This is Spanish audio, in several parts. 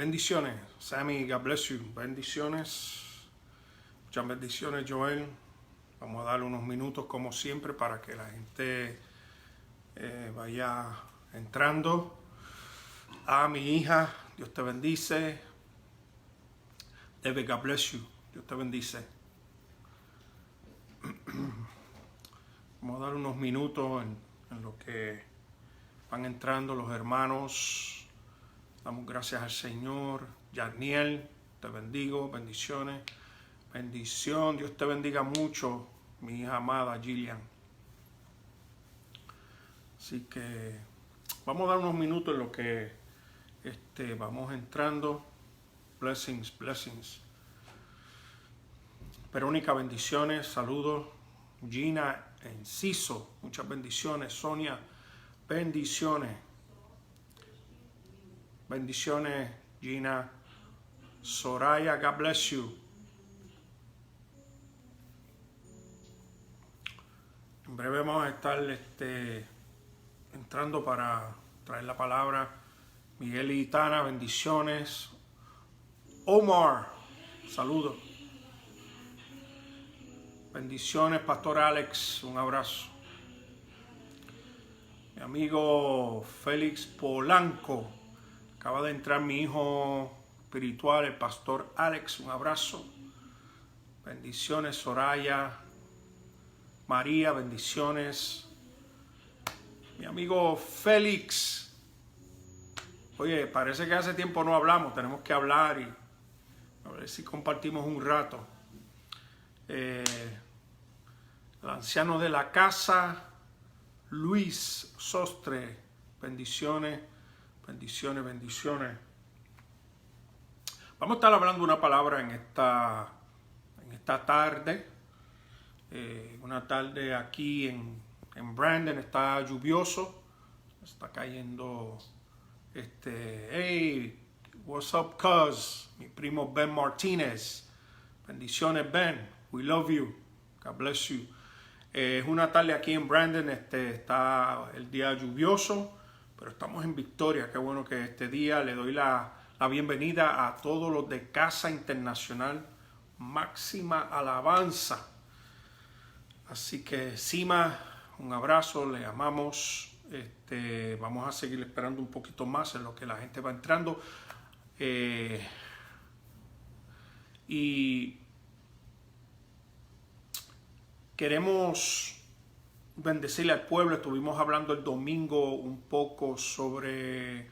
Bendiciones, Sammy, God bless you. Bendiciones, muchas bendiciones, Joel. Vamos a darle unos minutos como siempre para que la gente vaya entrando. A mi hija, Dios te bendice. David, God bless you. Dios te bendice. Vamos a dar unos minutos en lo que van entrando los hermanos. Damos gracias al Señor. Yaniel, te bendigo, bendiciones. Bendición, Dios te bendiga mucho, mi hija amada Gillian. Así que vamos a dar unos minutos en lo que vamos entrando. Blessings, blessings. Verónica, bendiciones, saludos. Gina Enciso, muchas bendiciones. Sonia, bendiciones. Bendiciones, Gina. Soraya, God bless you. En breve vamos a estar entrando para traer la palabra. Miguel y Tana, bendiciones. Omar, saludos. Bendiciones, Pastor Alex, un abrazo. Mi amigo Félix Polanco. Acaba de entrar mi hijo espiritual, el Pastor Alex, un abrazo. Bendiciones, Soraya. María, bendiciones. Mi amigo Félix. Oye, parece que hace tiempo no hablamos, tenemos que hablar y a ver si compartimos un rato. El anciano de la casa, Luis Sostre, bendiciones, bendiciones, bendiciones. Vamos a estar hablando una palabra en esta tarde. Una tarde aquí en Brandon, está lluvioso, está cayendo hey, what's up cuz, mi primo Ben Martínez, bendiciones Ben, we love you, God bless you. Es una tarde aquí en Brandon, está el día lluvioso, pero estamos en victoria. Qué bueno que este día le doy la bienvenida a todos los de Casa Internacional Máxima Alabanza. Así que Sima, un abrazo, le amamos. Vamos a seguir esperando un poquito más en lo que la gente va entrando. Y queremos bendecirle al pueblo. Estuvimos hablando el domingo un poco sobre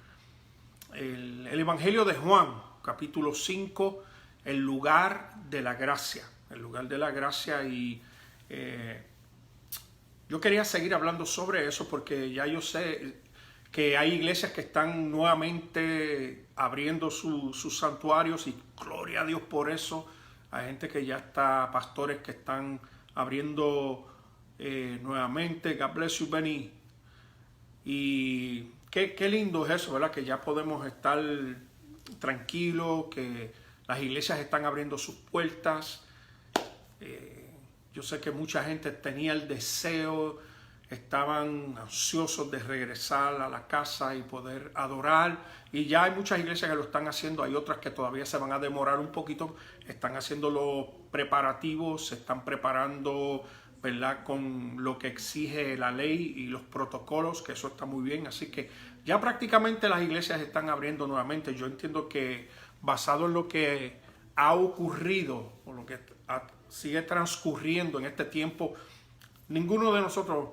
el Evangelio de Juan, capítulo 5, el lugar de la gracia. El lugar de la gracia y yo quería seguir hablando sobre eso porque ya yo sé que hay iglesias que están nuevamente abriendo sus santuarios y gloria a Dios por eso. Hay gente que ya está, pastores que están abriendo nuevamente. God bless you, Benny. Y qué lindo es eso, ¿verdad? Que ya podemos estar tranquilos, que las iglesias están abriendo sus puertas. Yo sé que mucha gente tenía el deseo, estaban ansiosos de regresar a la casa y poder adorar. Y ya hay muchas iglesias que lo están haciendo, hay otras que todavía se van a demorar un poquito. Están haciendo los preparativos, se están preparando, ¿verdad?, con lo que exige la ley y los protocolos, que eso está muy bien. Así que ya prácticamente las iglesias están abriendo nuevamente. Yo entiendo que basado en lo que ha ocurrido o lo que sigue transcurriendo en este tiempo, ninguno de nosotros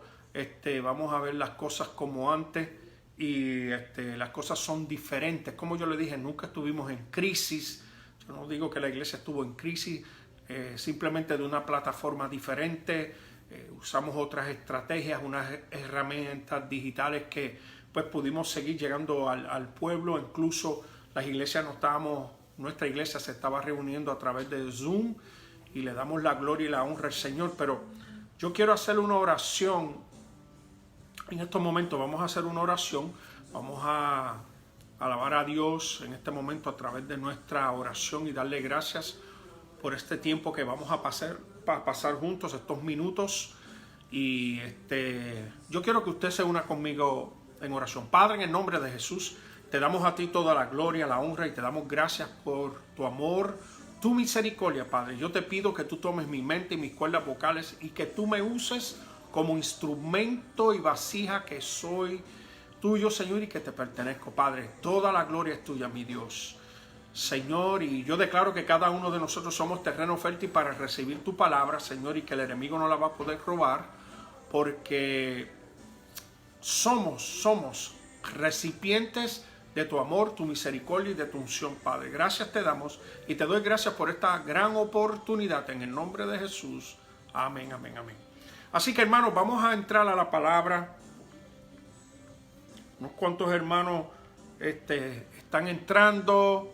vamos a ver las cosas como antes y las cosas son diferentes. Como yo le dije, nunca estuvimos en crisis. Yo no digo que la iglesia estuvo en crisis, simplemente de una plataforma diferente. Usamos otras estrategias, unas herramientas digitales que pues pudimos seguir llegando al pueblo. Incluso las iglesias nuestra iglesia se estaba reuniendo a través de Zoom y le damos la gloria y la honra al Señor. Pero yo quiero hacer una oración. En estos momentos vamos a hacer una oración. Vamos a alabar a Dios en este momento a través de nuestra oración y darle gracias por este tiempo que vamos a pasar juntos, estos minutos. Y yo quiero que usted se una conmigo en oración. Padre, en el nombre de Jesús, Te damos a ti toda la gloria, la honra y te damos gracias por tu amor, tu misericordia, Padre. Yo te pido que tú tomes mi mente y mis cuerdas vocales y que tú me uses como instrumento y vasija que soy tuyo, Señor, y que te pertenezco, Padre. Toda la gloria es tuya, mi Dios. Señor, y yo declaro que cada uno de nosotros somos terreno fértil para recibir tu palabra, Señor, y que el enemigo no la va a poder robar, porque somos recipientes de tu amor, tu misericordia y de tu unción, Padre. Gracias te damos y te doy gracias por esta gran oportunidad en el nombre de Jesús. Amén, amén, amén. Así que, hermanos, vamos a entrar a la palabra. Unos cuantos hermanos están entrando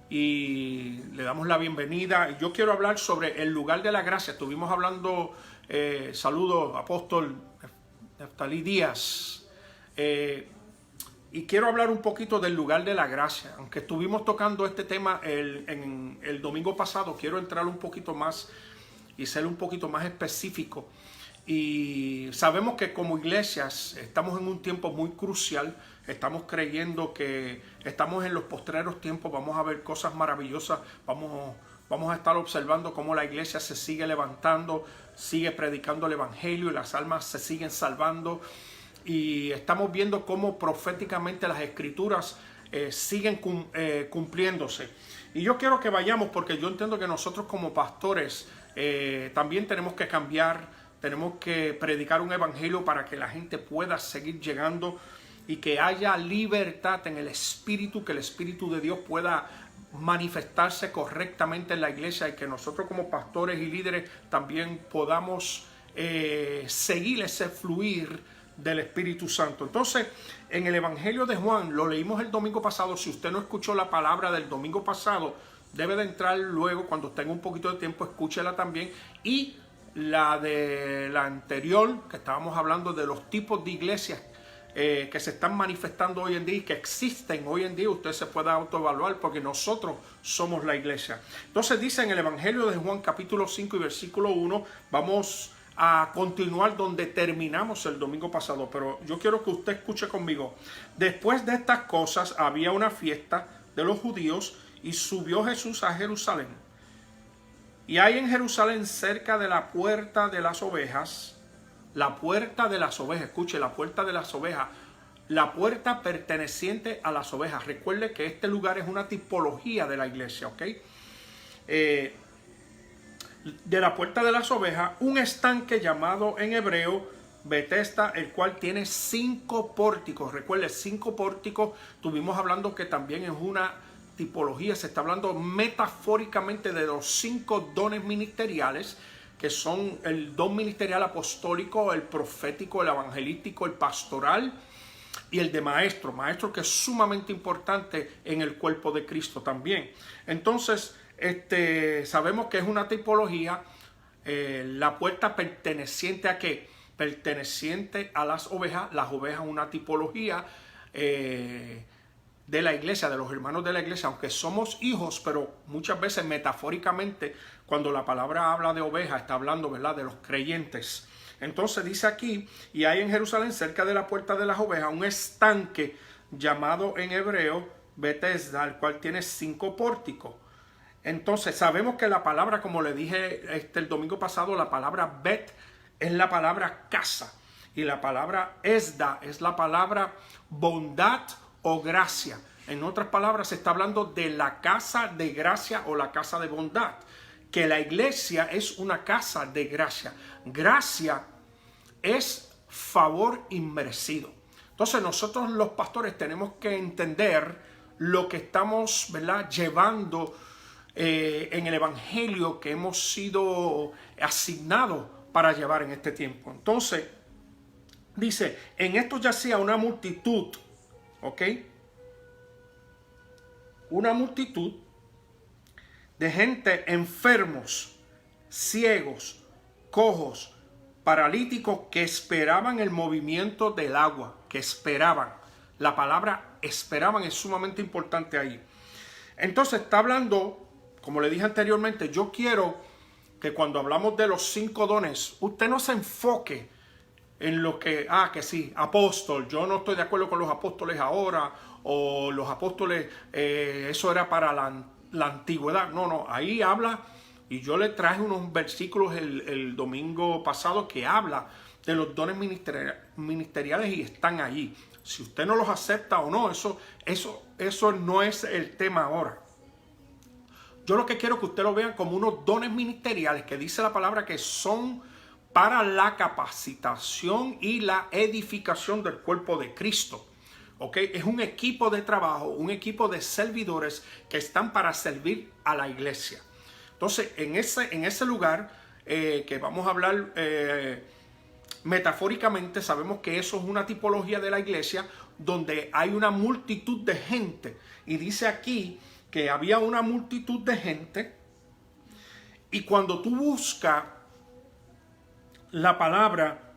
y le damos la bienvenida. Yo quiero hablar sobre el lugar de la gracia. Estuvimos hablando, saludos, apóstol Neftalí Díaz. Y quiero hablar un poquito del lugar de la gracia. Aunque estuvimos tocando este tema en el domingo pasado, quiero entrar un poquito más y ser un poquito más específico. Y sabemos que como iglesias estamos en un tiempo muy crucial. Estamos creyendo que estamos en los postreros tiempos. Vamos a ver cosas maravillosas. Vamos a estar observando cómo la iglesia se sigue levantando, sigue predicando el evangelio y las almas se siguen salvando. Y estamos viendo cómo proféticamente las escrituras siguen cumpliéndose. Y yo quiero que vayamos, porque yo entiendo que nosotros como pastores también tenemos que cambiar. Tenemos que predicar un evangelio para que la gente pueda seguir llegando y que haya libertad en el espíritu, que el espíritu de Dios pueda manifestarse correctamente en la iglesia y que nosotros como pastores y líderes también podamos seguir ese fluir del Espíritu Santo. Entonces, en el Evangelio de Juan, lo leímos el domingo pasado. Si usted no escuchó la palabra del domingo pasado, debe de entrar luego, cuando tenga un poquito de tiempo, escúchela también. Y la de la anterior, que estábamos hablando de los tipos de iglesias que se están manifestando hoy en día y que existen hoy en día, usted se puede autoevaluar porque nosotros somos la iglesia. Entonces dice en el Evangelio de Juan capítulo 5 y versículo 1, vamos a continuar donde terminamos el domingo pasado, pero yo quiero que usted escuche conmigo. Después de estas cosas había una fiesta de los judíos y subió Jesús a Jerusalén. Y hay en Jerusalén, cerca de la puerta de las ovejas, escuche, la puerta de las ovejas, la puerta perteneciente a las ovejas. Recuerde que este lugar es una tipología de la iglesia, ¿ok? De la puerta de las ovejas, un estanque llamado en hebreo Betesda, el cual tiene 5 pórticos. Recuerde, 5 pórticos. Estuvimos hablando que también es una tipología, se está hablando metafóricamente de los 5 dones ministeriales, que son el don ministerial apostólico, el profético, el evangelístico, el pastoral y el de maestro que es sumamente importante en el cuerpo de Cristo también. Entonces, sabemos que es una tipología, la puerta perteneciente a ¿qué? Perteneciente a las ovejas una tipología de la iglesia, de los hermanos de la iglesia, aunque somos hijos, pero muchas veces metafóricamente, cuando la palabra habla de oveja, está hablando, ¿verdad?, de los creyentes. Entonces dice aquí, y hay en Jerusalén, cerca de la puerta de las ovejas, un estanque llamado en hebreo Betesda, el cual tiene 5 pórticos. Entonces sabemos que la palabra, como le dije el domingo pasado, la palabra Bet es la palabra casa, y la palabra Esda es la palabra bondad o gracia. En otras palabras, se está hablando de la casa de gracia o la casa de bondad, que la iglesia es una casa de gracia. Gracia es favor inmerecido. Entonces nosotros los pastores tenemos que entender lo que estamos, ¿verdad?, llevando en el evangelio que hemos sido asignados para llevar en este tiempo. Entonces dice, en esto yacía una multitud, ¿ok? Una multitud de gente, enfermos, ciegos, cojos, paralíticos, que esperaban el movimiento del agua, que esperaban. La palabra esperaban es sumamente importante ahí. Entonces está hablando, como le dije anteriormente, yo quiero que cuando hablamos de los 5 dones, usted no se enfoque en lo que, que sí, apóstol, yo no estoy de acuerdo con los apóstoles ahora, o los apóstoles, eso era para la antigüedad. No, no, ahí habla, y yo le traje unos versículos el domingo pasado que habla de los dones ministeriales y están allí. Si usted no los acepta o no, eso no es el tema ahora. Yo lo que quiero es que usted lo vean como unos dones ministeriales que dice la palabra que son para la capacitación y la edificación del cuerpo de Cristo. ¿Okay? Es un equipo de trabajo, un equipo de servidores que están para servir a la iglesia. Entonces, en ese lugar que vamos a hablar metafóricamente, sabemos que eso es una tipología de la iglesia donde hay una multitud de gente. Y dice aquí que había una multitud de gente, y cuando tú buscas la palabra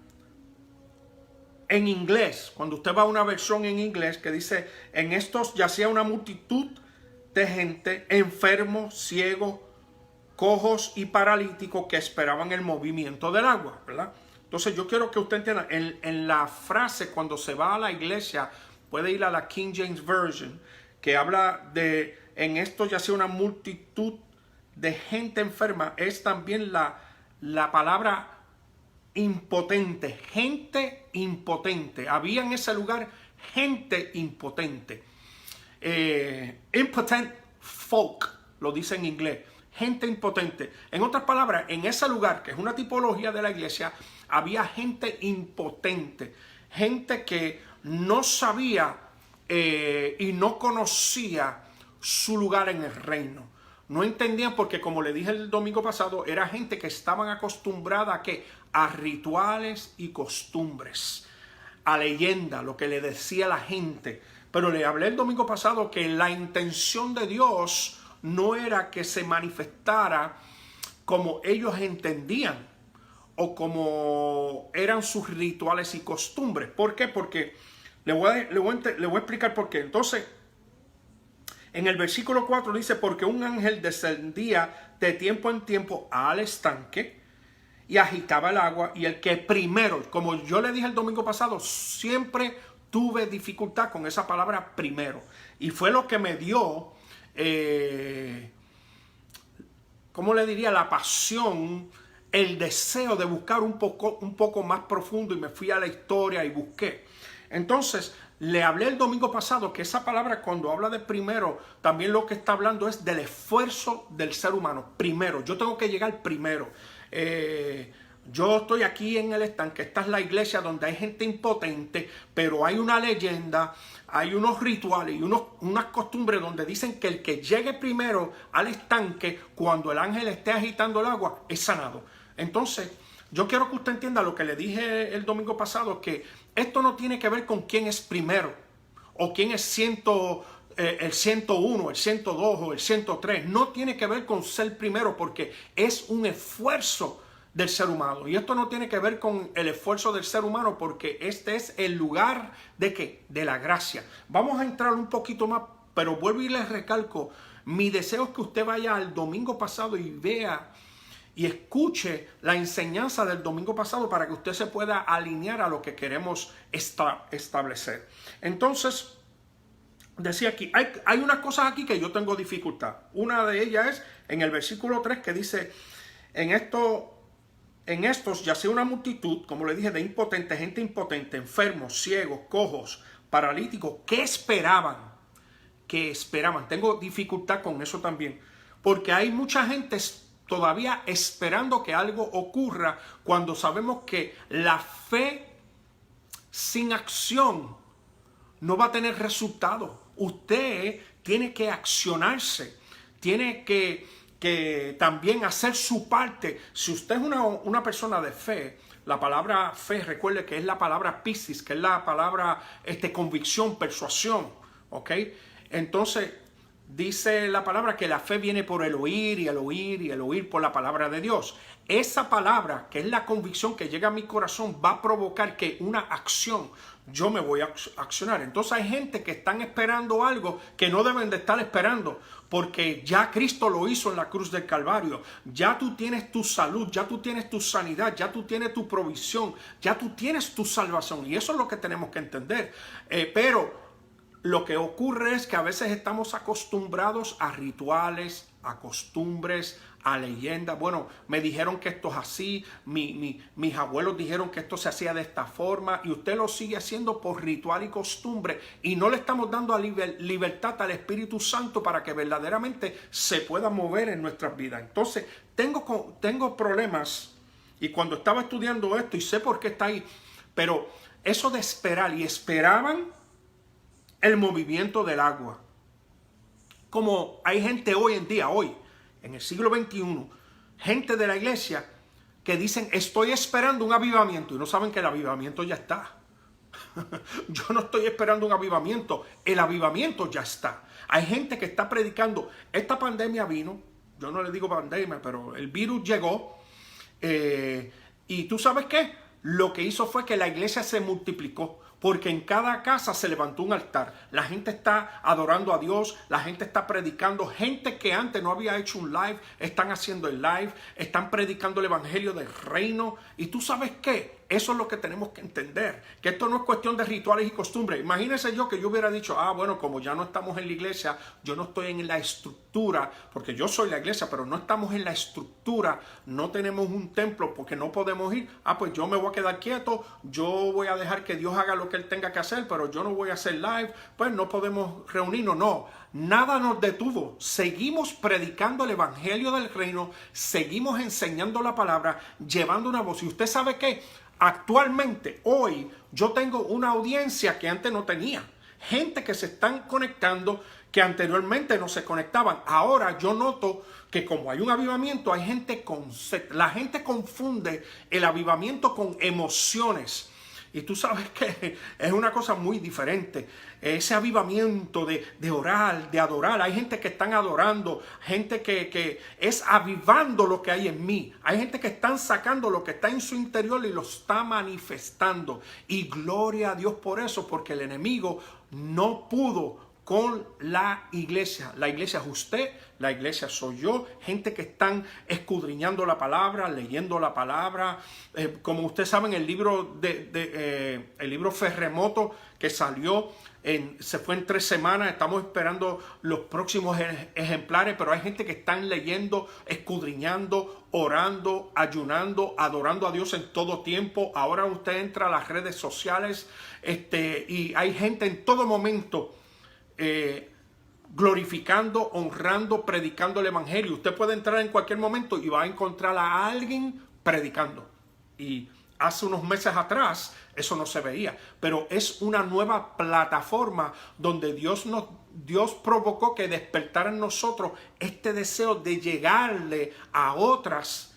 en inglés, cuando usted va a una versión en inglés que dice, en estos yacía una multitud de gente, enfermos, ciegos, cojos y paralíticos que esperaban el movimiento del agua, ¿verdad? Entonces yo quiero que usted entienda, en la frase cuando se va a la iglesia, puede ir a la King James Version, que habla de, en esto yacía una multitud de gente enferma, es también la palabra impotente, gente impotente. Había en ese lugar gente impotente. Impotent folk, lo dice en inglés. Gente impotente. En otras palabras, en ese lugar, que es una tipología de la iglesia, había gente impotente. Gente que no sabía y no conocía su lugar en el reino. No entendían porque, como le dije el domingo pasado, era gente que estaban acostumbrada ¿a qué? A rituales y costumbres, a leyenda, lo que le decía la gente. Pero le hablé el domingo pasado que la intención de Dios no era que se manifestara como ellos entendían o como eran sus rituales y costumbres. ¿Por qué? Porque le voy a explicar por qué. Entonces, en el versículo 4 dice, porque un ángel descendía de tiempo en tiempo al estanque y agitaba el agua, y el que primero, como yo le dije el domingo pasado, siempre tuve dificultad con esa palabra primero. Y fue lo que me dio, ¿cómo le diría? La pasión, el deseo de buscar un poco más profundo, y me fui a la historia y busqué. Entonces, le hablé el domingo pasado que esa palabra, cuando habla de primero, también lo que está hablando es del esfuerzo del ser humano. Primero, yo tengo que llegar primero. Yo estoy aquí en el estanque, esta es la iglesia donde hay gente impotente, pero hay una leyenda, hay unos rituales y unas costumbres donde dicen que el que llegue primero al estanque, cuando el ángel esté agitando el agua, es sanado. Entonces, yo quiero que usted entienda lo que le dije el domingo pasado, que esto no tiene que ver con quién es primero, o quién es el 101, el 102 o el 103. No tiene que ver con ser primero, porque es un esfuerzo del ser humano. Y esto no tiene que ver con el esfuerzo del ser humano, porque este es el lugar ¿de qué? De la gracia. Vamos a entrar un poquito más, pero vuelvo y les recalco, mi deseo es que usted vaya al domingo pasado y vea y escuche la enseñanza del domingo pasado para que usted se pueda alinear a lo que queremos establecer. Entonces, decía aquí, hay unas cosas aquí que yo tengo dificultad. Una de ellas es en el versículo 3 que dice, en estos yacía una multitud, como le dije, de impotentes, gente impotente, enfermos, ciegos, cojos, paralíticos, que esperaban. Tengo dificultad con eso también, porque hay mucha gente todavía esperando que algo ocurra, cuando sabemos que la fe sin acción no va a tener resultado. Usted tiene que accionarse, tiene que también hacer su parte. Si usted es una persona de fe, la palabra fe, recuerde que es la palabra piscis, que es la palabra convicción, persuasión, ¿ok? Entonces, dice la palabra que la fe viene por el oír y el oír y el oír por la palabra de Dios. Esa palabra, que es la convicción que llega a mi corazón, va a provocar que una acción. yo me voy a accionar. Entonces hay gente que están esperando algo que no deben de estar esperando, porque ya Cristo lo hizo en la cruz del Calvario. Ya tú tienes tu salud, ya tú tienes tu sanidad, ya tú tienes tu provisión, ya tú tienes tu salvación. Y eso es lo que tenemos que entender. Pero lo que ocurre es que a veces estamos acostumbrados a rituales, a costumbres, a leyendas. Bueno, me dijeron que esto es así, mis abuelos dijeron que esto se hacía de esta forma, y usted lo sigue haciendo por ritual y costumbre, y no le estamos dando libertad al Espíritu Santo para que verdaderamente se pueda mover en nuestras vidas. Entonces, tengo problemas, y cuando estaba estudiando esto, y sé por qué está ahí, pero eso de esperar, y esperaban el movimiento del agua. Como hay gente hoy en día, hoy, en el siglo XXI, gente de la iglesia que dicen, estoy esperando un avivamiento, y no saben que el avivamiento ya está. Yo no estoy esperando un avivamiento, el avivamiento ya está. Hay gente que está predicando, esta pandemia vino, yo no le digo pandemia, pero el virus llegó, y tú sabes qué, lo que hizo fue que la iglesia se multiplicó. Porque en cada casa se levantó un altar. La gente está adorando a Dios. La gente está predicando. Gente que antes no había hecho un live, están haciendo el live. Están predicando el evangelio del reino. Y tú sabes qué, eso es lo que tenemos que entender. Que esto no es cuestión de rituales y costumbres. Imagínense yo que yo hubiera dicho, bueno, como ya no estamos en la iglesia, yo no estoy en la estructura, porque yo soy la iglesia, pero no estamos en la estructura, no tenemos un templo porque no podemos ir. Pues yo me voy a quedar quieto, yo voy a dejar que Dios haga lo que Él tenga que hacer, pero yo no voy a hacer live, pues no podemos reunirnos. No, nada nos detuvo. Seguimos predicando el evangelio del reino, seguimos enseñando la palabra, llevando una voz. Y usted sabe qué, actualmente, hoy, yo tengo una audiencia que antes no tenía. Gente que se están conectando que anteriormente no se conectaban. Ahora yo noto que como hay un avivamiento, hay gente con sed. La gente confunde el avivamiento con emociones. Y tú sabes que es una cosa muy diferente. Ese avivamiento de orar, de adorar. Hay gente que están adorando. Gente que es avivando lo que hay en mí. Hay gente que están sacando lo que está en su interior y lo está manifestando. Y gloria a Dios por eso, porque el enemigo no pudo con la iglesia. La iglesia es usted, la iglesia soy yo, gente que están escudriñando la palabra, leyendo la palabra. Como ustedes saben, el libro el libro Ferremoto que salió, se fue en 3 semanas. Estamos esperando los próximos ejemplares, pero hay gente que están leyendo, escudriñando, orando, ayunando, adorando a Dios en todo tiempo. Ahora usted entra a las redes sociales y hay gente en todo momento glorificando, honrando, predicando el evangelio. Usted puede entrar en cualquier momento y va a encontrar a alguien predicando. Y hace unos meses atrás eso no se veía, pero es una nueva plataforma donde Dios provocó que despertara en nosotros este deseo de llegarle a otras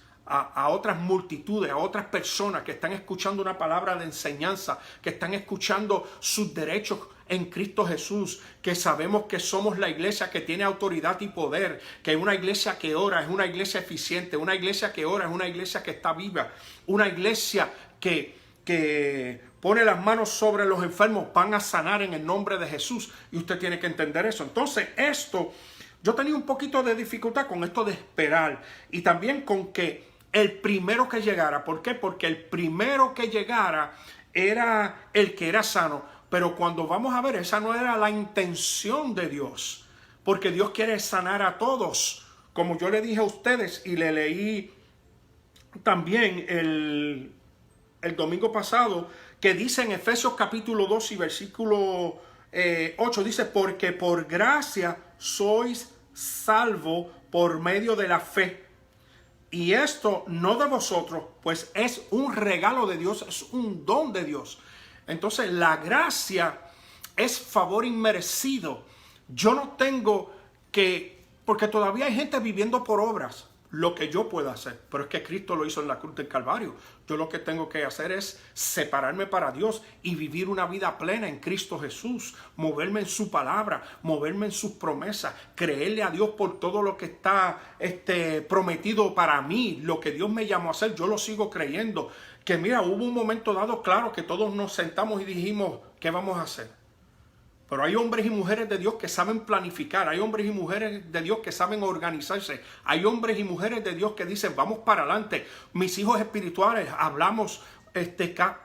multitudes, a otras personas que están escuchando una palabra de enseñanza, que están escuchando sus derechos en Cristo Jesús, que sabemos que somos la iglesia que tiene autoridad y poder, que es una iglesia que ora, es una iglesia eficiente, una iglesia que ora, es una iglesia que está viva, una iglesia que pone las manos sobre los enfermos, van a sanar en el nombre de Jesús. Y usted tiene que entender eso. Entonces yo tenía un poquito de dificultad con esto de esperar, y también con que el primero que llegara. ¿Por qué? Porque el primero que llegara era el que era sano. Pero cuando vamos a ver, esa no era la intención de Dios. Porque Dios quiere sanar a todos. Como yo le dije a ustedes y le leí también el domingo pasado, que dice en Efesios capítulo 2 y versículo 8, dice, porque por gracia sois salvo por medio de la fe. Y esto no de vosotros, pues es un regalo de Dios, es un don de Dios. Entonces la gracia es favor inmerecido. Yo no tengo que, porque todavía hay gente viviendo por obras, lo que yo pueda hacer, pero es que Cristo lo hizo en la cruz del Calvario. Yo lo que tengo que hacer es separarme para Dios y vivir una vida plena en Cristo Jesús, moverme en su palabra, moverme en sus promesas, creerle a Dios por todo lo que está prometido para mí, lo que Dios me llamó a hacer, yo lo sigo creyendo. que mira, hubo un momento dado, claro, que todos nos sentamos y dijimos, ¿qué vamos a hacer? Pero hay hombres y mujeres de Dios que saben planificar, hay hombres y mujeres de Dios que saben organizarse, hay hombres y mujeres de Dios que dicen, vamos para adelante. Mis hijos espirituales, hablamos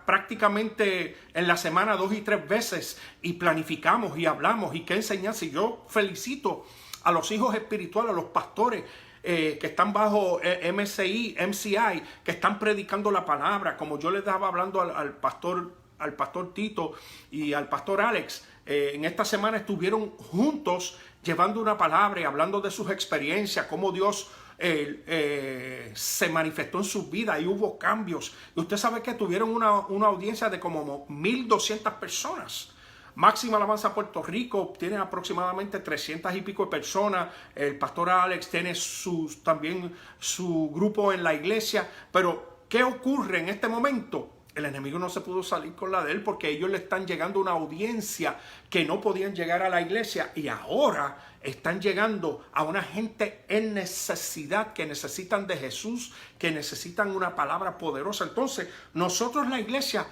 prácticamente en la semana 2 y 3 veces y planificamos y hablamos y qué enseñanza. Y yo felicito a los hijos espirituales, a los pastores que están bajo MCI, que están predicando la palabra, como yo les estaba hablando al pastor Tito y al pastor Alex. En esta semana estuvieron juntos llevando una palabra y hablando de sus experiencias, cómo Dios se manifestó en sus vidas y hubo cambios. Y usted sabe que tuvieron una audiencia de como 1,200 personas. Máxima Alabanza Puerto Rico tiene aproximadamente 300 y pico de personas. El pastor Alex tiene también su grupo en la iglesia. Pero, ¿qué ocurre en este momento? El enemigo no se pudo salir con la de él porque ellos le están llegando a una audiencia que no podían llegar a la iglesia y ahora están llegando a una gente en necesidad, que necesitan de Jesús, que necesitan una palabra poderosa. Entonces, nosotros la iglesia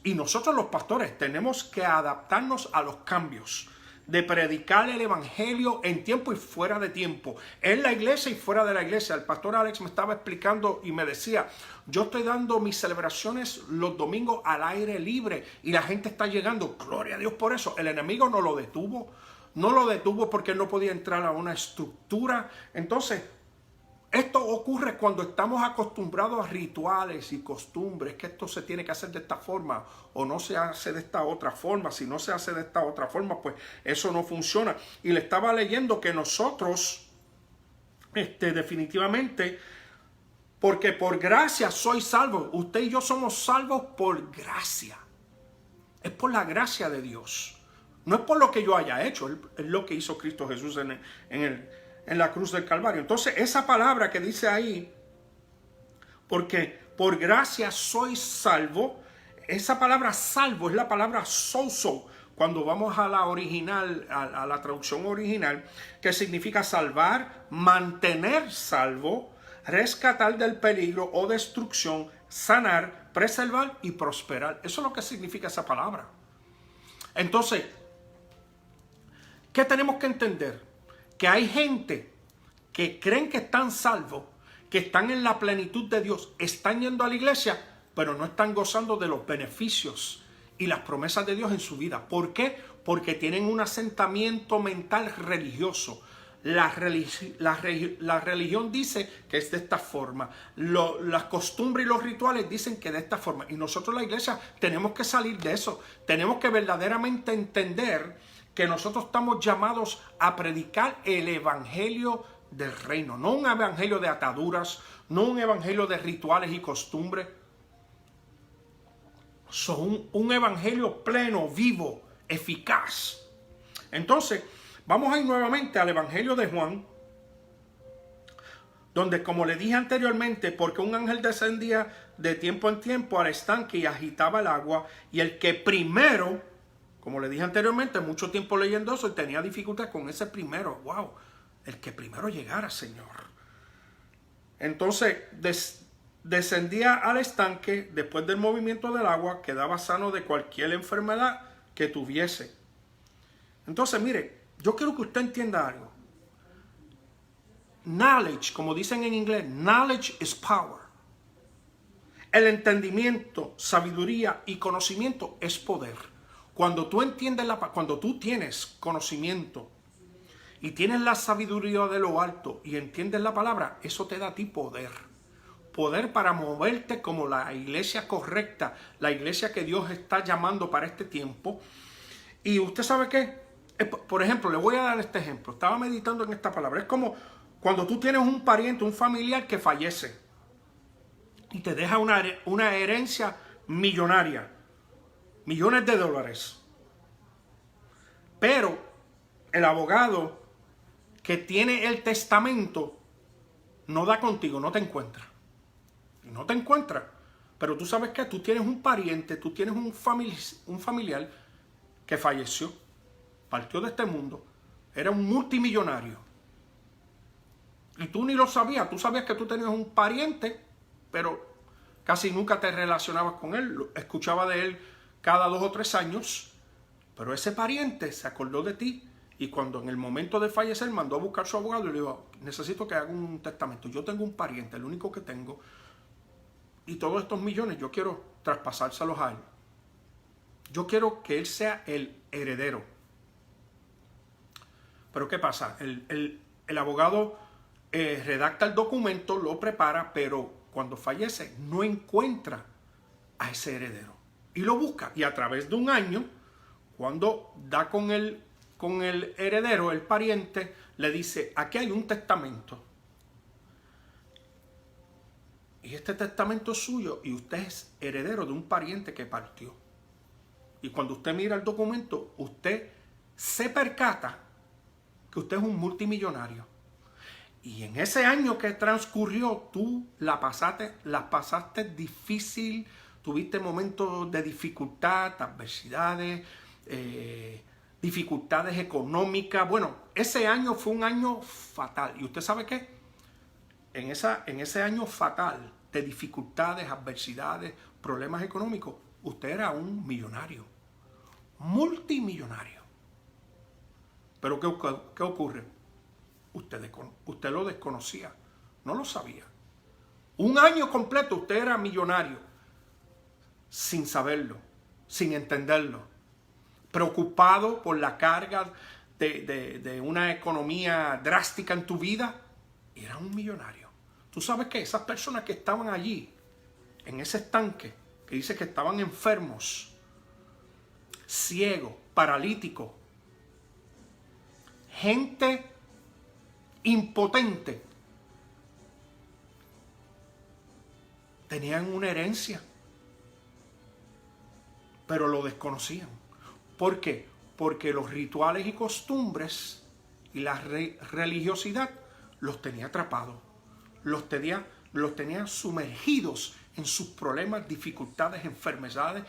y nosotros los pastores tenemos que adaptarnos a los cambios de predicar el evangelio en tiempo y fuera de tiempo, en la iglesia y fuera de la iglesia. El pastor Alex me estaba explicando y me decía, yo estoy dando mis celebraciones los domingos al aire libre y la gente está llegando, gloria a Dios por eso. El enemigo no lo detuvo porque él no podía entrar a una estructura. Entonces, esto ocurre cuando estamos acostumbrados a rituales y costumbres, que esto se tiene que hacer de esta forma o no se hace de esta otra forma. Si no se hace de esta otra forma, pues eso no funciona. Y le estaba leyendo que nosotros, definitivamente, porque por gracia soy salvo. Usted y yo somos salvos por gracia. Es por la gracia de Dios. No es por lo que yo haya hecho, es lo que hizo Cristo Jesús en la cruz del Calvario. Entonces, esa palabra que dice ahí, porque por gracia soy salvo, esa palabra salvo es la palabra sozo. Cuando vamos a la original, a la traducción original, que significa salvar, mantener salvo, rescatar del peligro o destrucción, sanar, preservar y prosperar. Eso es lo que significa esa palabra. Entonces, ¿qué tenemos que entender? Que hay gente que creen que están salvos, que están en la plenitud de Dios, están yendo a la iglesia, pero no están gozando de los beneficios y las promesas de Dios en su vida. ¿Por qué? Porque tienen un asentamiento mental religioso. La religión dice que es de esta forma. Las costumbres y los rituales dicen que de esta forma. Y nosotros la iglesia tenemos que salir de eso. Tenemos que verdaderamente entender que nosotros estamos llamados a predicar el evangelio del reino. No un evangelio de ataduras, no un evangelio de rituales y costumbres. Son un evangelio pleno, vivo, eficaz. Entonces, vamos a ir nuevamente al evangelio de Juan, donde, como le dije anteriormente, porque un ángel descendía de tiempo en tiempo al estanque y agitaba el agua, y el que primero, como le dije anteriormente, mucho tiempo leyendo eso y tenía dificultad con ese primero. ¡Wow! El que primero llegara, Señor. Entonces, descendía al estanque, después del movimiento del agua, quedaba sano de cualquier enfermedad que tuviese. Entonces, mire, yo quiero que usted entienda algo. Knowledge, como dicen en inglés, knowledge is power. El entendimiento, sabiduría y conocimiento es poder. Cuando tú entiendes cuando tú tienes conocimiento y tienes la sabiduría de lo alto y entiendes la palabra, eso te da a ti poder. Poder para moverte como la iglesia correcta, la iglesia que Dios está llamando para este tiempo. Y usted sabe qué, por ejemplo, le voy a dar este ejemplo. Estaba meditando en esta palabra. Es como cuando tú tienes un pariente, un familiar que fallece y te deja una herencia millonaria. Millones de dólares. Pero el abogado que tiene el testamento no da contigo, no te encuentra. No te encuentra. Pero tú sabes que tú tienes un pariente, tú tienes un familiar que falleció, partió de este mundo, era un multimillonario. Y tú ni lo sabías, tú sabías que tú tenías un pariente, pero casi nunca te relacionabas con él, escuchaba de él cada 2 o 3 años, pero ese pariente se acordó de ti y cuando en el momento de fallecer mandó a buscar a su abogado y le dijo, necesito que haga un testamento, yo tengo un pariente, el único que tengo, y todos estos millones yo quiero traspasárselos a él. Yo quiero que él sea el heredero. Pero ¿qué pasa? El abogado redacta el documento, lo prepara, pero cuando fallece no encuentra a ese heredero. Y lo busca. Y a través de un año, cuando da con el heredero, el pariente, le dice, aquí hay un testamento. Y este testamento es suyo y usted es heredero de un pariente que partió. Y cuando usted mira el documento, usted se percata que usted es un multimillonario. Y en ese año que transcurrió, tú la pasaste difícil, tuviste momentos de dificultad, adversidades, dificultades económicas. Bueno, ese año fue un año fatal. ¿Y usted sabe qué? En ese año fatal de dificultades, adversidades, problemas económicos, usted era un millonario, multimillonario. Pero ¿qué ocurre? Usted lo desconocía, no lo sabía. Un año completo usted era millonario, sin saberlo, sin entenderlo, preocupado por la carga de una economía drástica en tu vida, y era un millonario. ¿Tú sabes qué? Esas personas que estaban allí, en ese estanque, que dice que estaban enfermos, ciegos, paralíticos, gente impotente, tenían una herencia, pero lo desconocían. ¿Por qué? Porque los rituales y costumbres y la religiosidad los tenía atrapados, los tenía sumergidos en sus problemas, dificultades, enfermedades,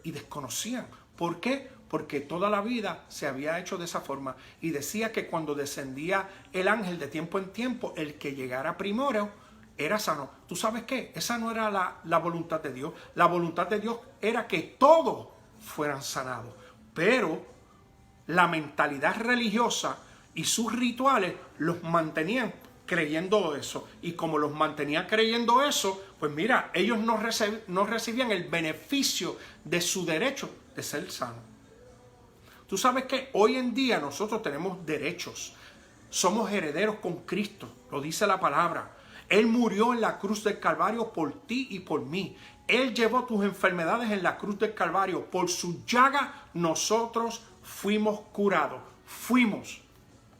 y desconocían. ¿Por qué? Porque toda la vida se había hecho de esa forma. Y decía que cuando descendía el ángel de tiempo en tiempo, el que llegara primero era sano. ¿Tú sabes qué? Esa no era la voluntad de Dios. La voluntad de Dios era que todos fueran sanados. Pero la mentalidad religiosa y sus rituales los mantenían creyendo eso. Y como los mantenían creyendo eso, pues mira, ellos no recibían el beneficio de su derecho de ser sanos. Tú sabes que hoy en día nosotros tenemos derechos. Somos herederos con Cristo, lo dice la palabra. Él murió en la cruz del Calvario por ti y por mí. Él llevó tus enfermedades en la cruz del Calvario. Por su llaga nosotros fuimos curados. Fuimos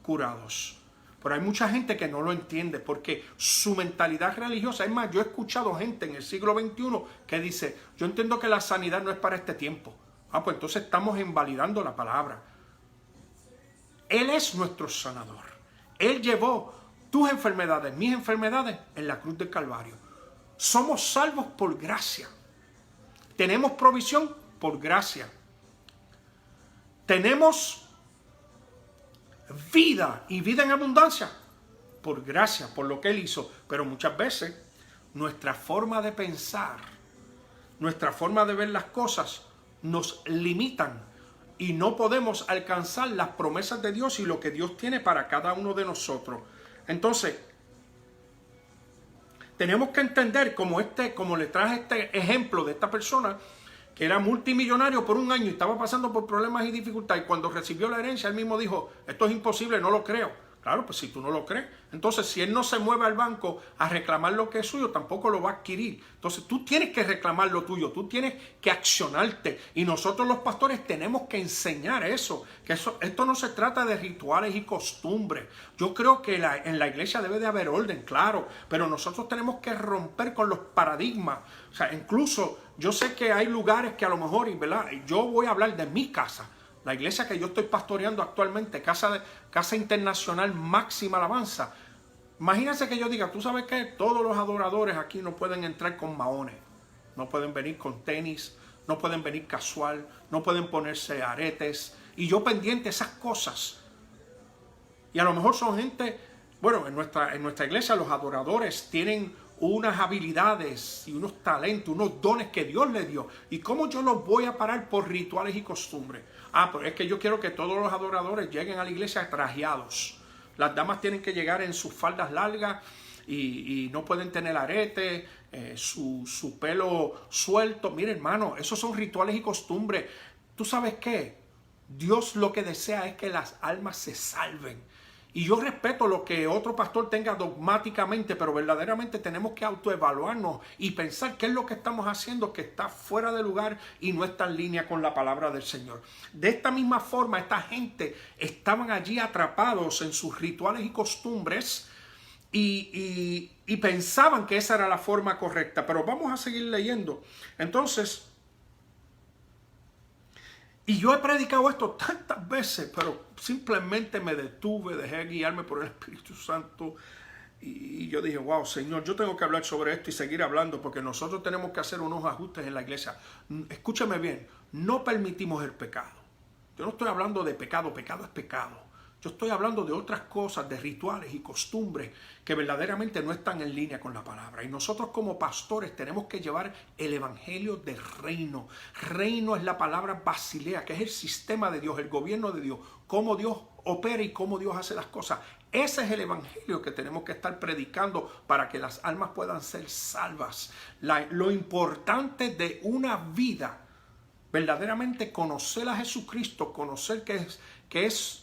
curados. Pero hay mucha gente que no lo entiende porque su mentalidad religiosa, es más, yo he escuchado gente en el siglo XXI que dice, yo entiendo que la sanidad no es para este tiempo. Pues entonces estamos invalidando la palabra. Él es nuestro sanador. Él llevó tus enfermedades, mis enfermedades en la cruz del Calvario. Somos salvos por gracia. Tenemos provisión por gracia. Tenemos vida y vida en abundancia por gracia, por lo que Él hizo. Pero muchas veces nuestra forma de pensar, nuestra forma de ver las cosas nos limitan y no podemos alcanzar las promesas de Dios y lo que Dios tiene para cada uno de nosotros. Entonces, tenemos que entender como le traje este ejemplo de esta persona que era multimillonario por un año y estaba pasando por problemas y dificultades. Y cuando recibió la herencia, él mismo dijo, esto es imposible, no lo creo. Claro, pues si tú no lo crees, entonces si él no se mueve al banco a reclamar lo que es suyo, tampoco lo va a adquirir. Entonces tú tienes que reclamar lo tuyo, tú tienes que accionarte. Y nosotros los pastores tenemos que enseñar eso, esto no se trata de rituales y costumbres. Yo creo que en la iglesia debe de haber orden, claro, pero nosotros tenemos que romper con los paradigmas. O sea, incluso yo sé que hay lugares que a lo mejor, ¿verdad? Yo voy a hablar de mi casa. La iglesia que yo estoy pastoreando actualmente, Casa Internacional Máxima Alabanza. Imagínense que yo diga, ¿tú sabes qué? Todos los adoradores aquí no pueden entrar con maones. No pueden venir con tenis, no pueden venir casual, no pueden ponerse aretes. Y yo pendiente de esas cosas. Y a lo mejor son gente, bueno, en nuestra iglesia los adoradores tienen unas habilidades y unos talentos, unos dones que Dios le dio. ¿Y cómo yo los voy a parar por rituales y costumbres? Pero es que yo quiero que todos los adoradores lleguen a la iglesia trajeados. Las damas tienen que llegar en sus faldas largas y no pueden tener arete, su pelo suelto. Mire, hermano, esos son rituales y costumbres. ¿Tú sabes qué? Dios lo que desea es que las almas se salven. Y yo respeto lo que otro pastor tenga dogmáticamente, pero verdaderamente tenemos que autoevaluarnos y pensar qué es lo que estamos haciendo que está fuera de lugar y no está en línea con la palabra del Señor. De esta misma forma, esta gente estaban allí atrapados en sus rituales y costumbres y pensaban que esa era la forma correcta. Pero vamos a seguir leyendo. Entonces, y yo he predicado esto tantas veces, pero simplemente me detuve, dejé guiarme por el Espíritu Santo. Y yo dije, wow, Señor, yo tengo que hablar sobre esto y seguir hablando porque nosotros tenemos que hacer unos ajustes en la iglesia. Escúchame bien, no permitimos el pecado. Yo no estoy hablando de pecado, pecado es pecado. Yo estoy hablando de otras cosas, de rituales y costumbres que verdaderamente no están en línea con la palabra. Y nosotros como pastores tenemos que llevar el evangelio del reino. Reino es la palabra basilea, que es el sistema de Dios, el gobierno de Dios, cómo Dios opera y cómo Dios hace las cosas. Ese es el evangelio que tenemos que estar predicando para que las almas puedan ser salvas. Lo importante de una vida, verdaderamente conocer a Jesucristo, conocer que es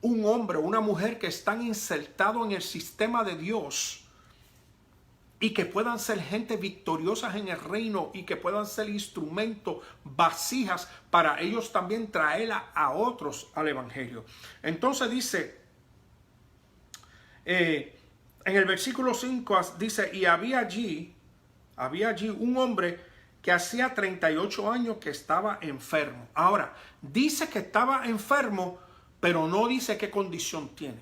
un hombre o una mujer que están insertados en el sistema de Dios y que puedan ser gente victoriosas en el reino y que puedan ser instrumentos, vasijas para ellos también traer a otros al evangelio. Entonces dice, en el versículo 5 dice, y había allí un hombre que hacía 38 años que estaba enfermo. Ahora, dice que estaba enfermo, pero no dice qué condición tiene.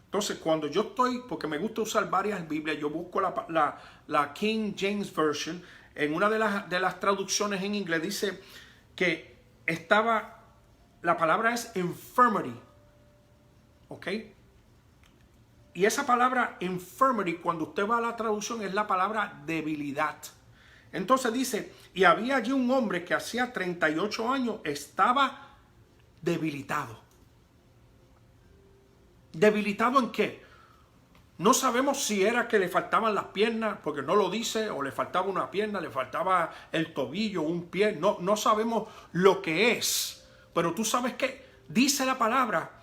Entonces, cuando yo estoy, porque me gusta usar varias Biblias, yo busco la King James Version, en una de las traducciones en inglés dice que la palabra es infirmity, ¿ok? Y esa palabra infirmity, cuando usted va a la traducción, es la palabra debilidad. Entonces dice, y había allí un hombre que hacía 38 años estaba debilitado. ¿Debilitado en qué? No sabemos si era que le faltaban las piernas, porque no lo dice, o le faltaba una pierna, le faltaba el tobillo, un pie. No sabemos lo que es. Pero tú sabes que dice la palabra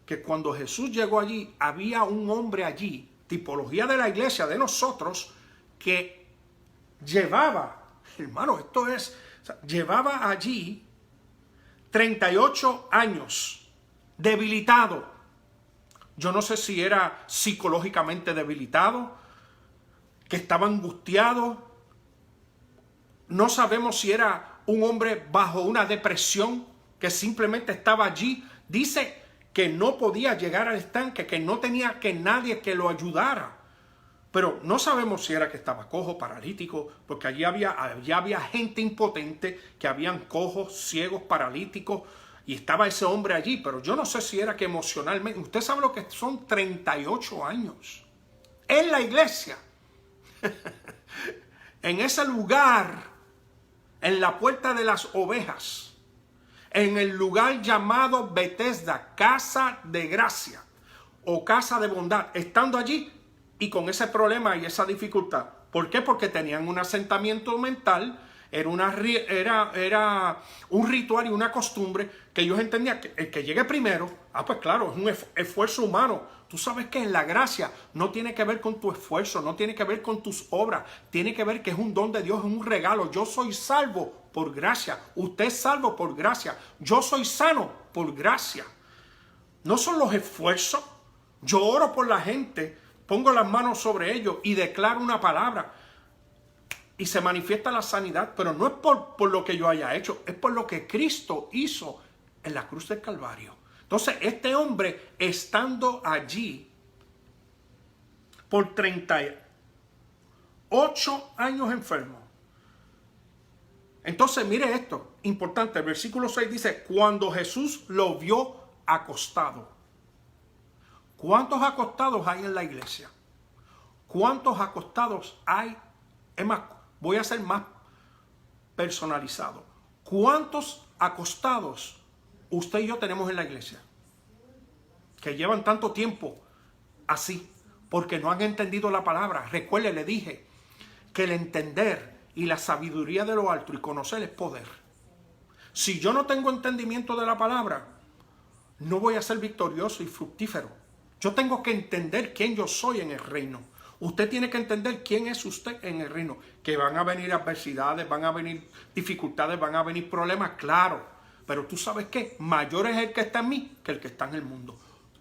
que cuando Jesús llegó allí, había un hombre allí, tipología de la iglesia, de nosotros, que llevaba, hermano, llevaba allí 38 años, debilitado. Yo no sé si era psicológicamente debilitado, que estaba angustiado. No sabemos si era un hombre bajo una depresión, que simplemente estaba allí. Dice que no podía llegar al estanque, que no tenía que nadie que lo ayudara. Pero no sabemos si era que estaba cojo, paralítico, porque allí había gente impotente, que habían cojos, ciegos, paralíticos, y estaba ese hombre allí, pero yo no sé si era que emocionalmente, usted sabe lo que son 38 años en la iglesia, en ese lugar, en la puerta de las ovejas, en el lugar llamado Betesda, casa de gracia o casa de bondad, estando allí y con ese problema y esa dificultad. ¿Por qué? Porque tenían un asentamiento mental. Era un ritual y una costumbre que ellos entendían que el que llegue primero, pues claro, es un esfuerzo humano. Tú sabes que en la gracia no tiene que ver con tu esfuerzo, no tiene que ver con tus obras, tiene que ver que es un don de Dios, es un regalo. Yo soy salvo por gracia, usted es salvo por gracia, yo soy sano por gracia. No son los esfuerzos. Yo oro por la gente, pongo las manos sobre ellos y declaro una palabra. Y se manifiesta la sanidad, pero no es por lo que yo haya hecho, es por lo que Cristo hizo en la cruz del Calvario. Entonces, este hombre, estando allí por 38 años enfermo. Entonces, mire esto, importante, el versículo 6 dice, cuando Jesús lo vio acostado. ¿Cuántos acostados hay en la iglesia? ¿Cuántos acostados hay? Es más, voy a ser más personalizado. ¿Cuántos acostados usted y yo tenemos en la iglesia? Que llevan tanto tiempo así, porque no han entendido la palabra. Recuerde, le dije que el entender y la sabiduría de lo alto y conocer es poder. Si yo no tengo entendimiento de la palabra, no voy a ser victorioso y fructífero. Yo tengo que entender quién yo soy en el reino. Usted tiene que entender quién es usted en el reino. Que van a venir adversidades, van a venir dificultades, van a venir problemas, claro. Pero tú sabes qué, mayor es el que está en mí que el que está en el mundo.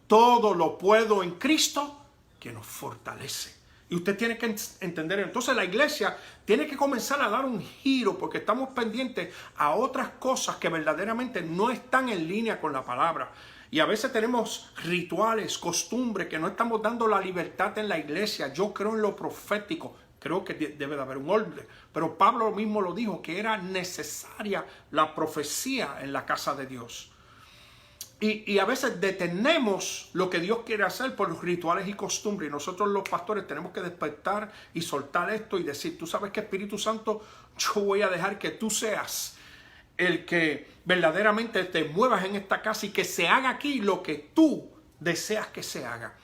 Todo lo puedo en Cristo que nos fortalece. Y usted tiene que entender. Entonces la iglesia tiene que comenzar a dar un giro porque estamos pendientes a otras cosas que verdaderamente no están en línea con la palabra. Y a veces tenemos rituales, costumbres que no estamos dando la libertad en la iglesia. Yo creo en lo profético. Creo que debe de haber un orden. Pero Pablo mismo lo dijo, que era necesaria la profecía en la casa de Dios. Y a veces detenemos lo que Dios quiere hacer por los rituales y costumbres. Y nosotros los pastores tenemos que despertar y soltar esto y decir, tú sabes que Espíritu Santo, yo voy a dejar que tú seas el que verdaderamente te muevas en esta casa y que se haga aquí lo que tú deseas que se haga.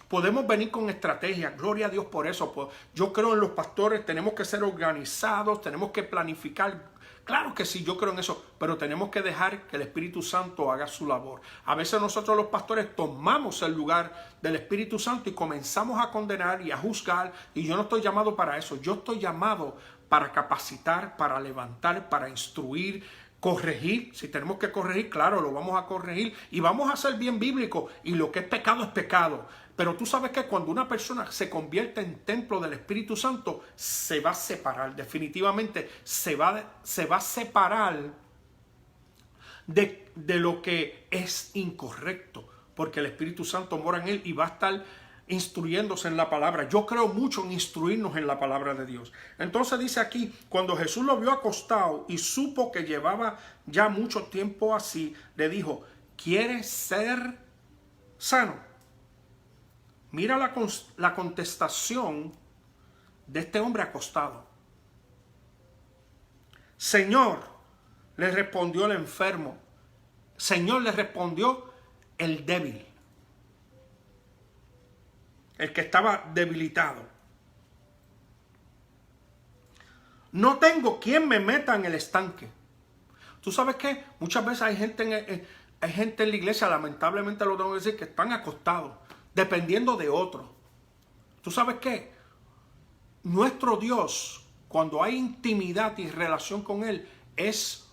Podemos venir con estrategias, gloria a Dios por eso. Yo creo en los pastores, tenemos que ser organizados, tenemos que planificar. Claro que sí, yo creo en eso, pero tenemos que dejar que el Espíritu Santo haga su labor. A veces nosotros los pastores tomamos el lugar del Espíritu Santo y comenzamos a condenar y a juzgar, y yo no estoy llamado para eso. Yo estoy llamado para capacitar, para levantar, para instruir, corregir. Si tenemos que corregir, claro, lo vamos a corregir y vamos a ser bien bíblicos, y lo que es pecado. Pero tú sabes que cuando una persona se convierte en templo del Espíritu Santo, se va a separar, definitivamente se va a separar de lo que es incorrecto, porque el Espíritu Santo mora en él y va a estar instruyéndose en la palabra. Yo creo mucho en instruirnos en la palabra de Dios. Entonces dice aquí, cuando Jesús lo vio acostado y supo que llevaba ya mucho tiempo así, le dijo, ¿quieres ser sano? Mira la contestación de este hombre acostado. Señor, le respondió el enfermo. Señor, le respondió el débil. El que estaba debilitado. No tengo quien me meta en el estanque. ¿Tú sabes qué? Muchas veces hay gente en la iglesia, lamentablemente lo tengo que decir, que están acostados, dependiendo de otro. ¿Tú sabes qué? Nuestro Dios, cuando hay intimidad y relación con Él, es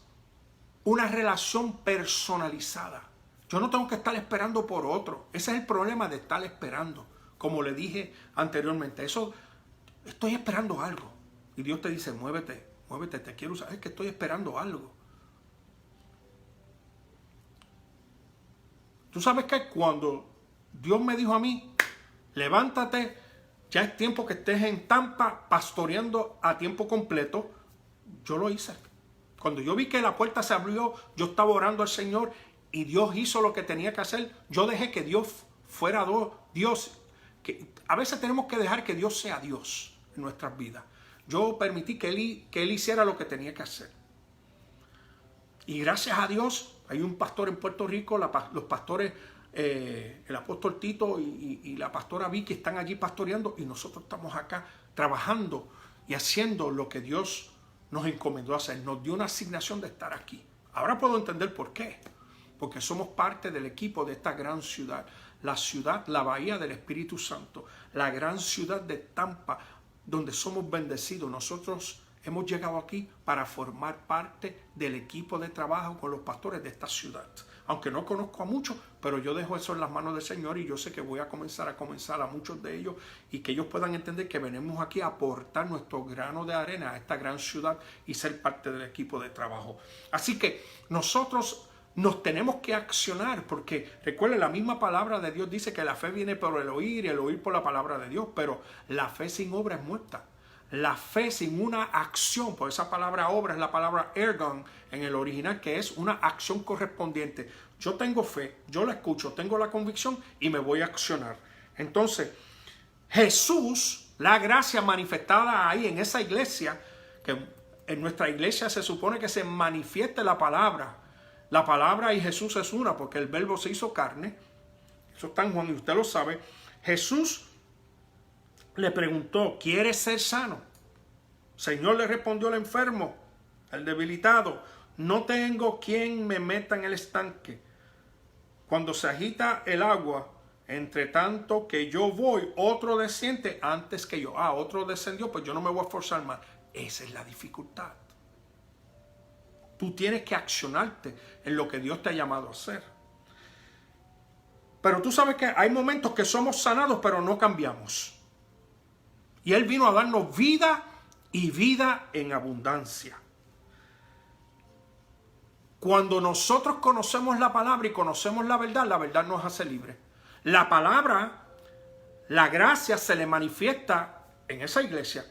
una relación personalizada. Yo no tengo que estar esperando por otro. Ese es el problema de estar esperando. Como le dije anteriormente, estoy esperando algo. Y Dios te dice, muévete, te quiero usar. Es que estoy esperando algo. ¿Tú sabes qué? Cuando Dios me dijo a mí, levántate, ya es tiempo que estés en Tampa pastoreando a tiempo completo, yo lo hice. Cuando yo vi que la puerta se abrió, yo estaba orando al Señor y Dios hizo lo que tenía que hacer. Yo dejé que Dios fuera Dios. Que a veces tenemos que dejar que Dios sea Dios en nuestras vidas. Yo permití que Él hiciera lo que tenía que hacer. Y gracias a Dios, hay un pastor en Puerto Rico, los pastores, el apóstol Tito y la pastora Vicky están allí pastoreando y nosotros estamos acá trabajando y haciendo lo que Dios nos encomendó hacer. Nos dio una asignación de estar aquí. Ahora puedo entender por qué. Porque somos parte del equipo de esta gran ciudad. La ciudad, la bahía del Espíritu Santo. La gran ciudad de Tampa, donde somos bendecidos. Nosotros hemos llegado aquí para formar parte del equipo de trabajo con los pastores de esta ciudad. Aunque no conozco a muchos, pero yo dejo eso en las manos del Señor y yo sé que voy a comenzar a muchos de ellos y que ellos puedan entender que venimos aquí a aportar nuestro grano de arena a esta gran ciudad y ser parte del equipo de trabajo. Así que nosotros nos tenemos que accionar porque recuerden, la misma palabra de Dios dice que la fe viene por el oír y el oír por la palabra de Dios, pero la fe sin obra es muerta. La fe sin una acción, por esa palabra obra es la palabra ergon en el original, que es una acción correspondiente. Yo tengo fe, yo la escucho, tengo la convicción y me voy a accionar. Entonces, Jesús La gracia manifestada ahí en esa iglesia, que en nuestra iglesia se supone que se manifieste la palabra. La palabra y Jesús es una, porque el verbo se hizo carne. Eso está en Juan y usted lo sabe. Jesús le preguntó, ¿quieres ser sano? Señor, le respondió el enfermo, el debilitado, no tengo quien me meta en el estanque. Cuando se agita el agua, entre tanto que yo voy, otro desciende antes que yo. Otro descendió, pues yo no me voy a esforzar más. Esa es la dificultad. Tú tienes que accionarte en lo que Dios te ha llamado a hacer. Pero tú sabes que hay momentos que somos sanados, pero no cambiamos. Y Él vino a darnos vida y vida en abundancia. Cuando nosotros conocemos la palabra y conocemos la verdad nos hace libres. La palabra, la gracia se le manifiesta en esa iglesia.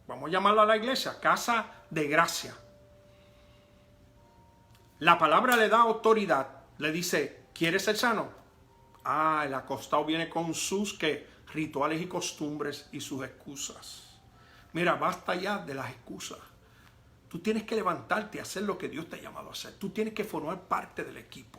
Vamos a llamarla la iglesia, casa de gracia. La palabra le da autoridad. Le dice, ¿quieres ser sano? El acostado viene con sus rituales y costumbres y sus excusas. Mira, basta ya de las excusas. Tú tienes que levantarte y hacer lo que Dios te ha llamado a hacer. Tú tienes que formar parte del equipo.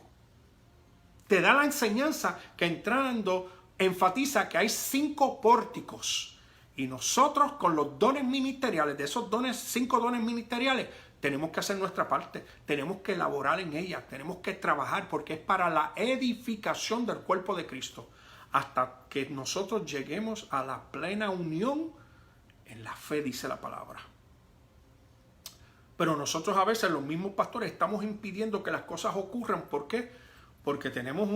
Te da la enseñanza que entrando enfatiza que hay 5 pórticos. Y nosotros con los dones ministeriales, de esos 5 dones ministeriales, tenemos que hacer nuestra parte. Tenemos que elaborar en ella. Tenemos que trabajar porque es para la edificación del cuerpo de Cristo. Hasta que nosotros lleguemos a la plena unión en la fe, dice la palabra. Pero nosotros a veces, los mismos pastores, estamos impidiendo que las cosas ocurran. ¿Por qué? Porque tenemos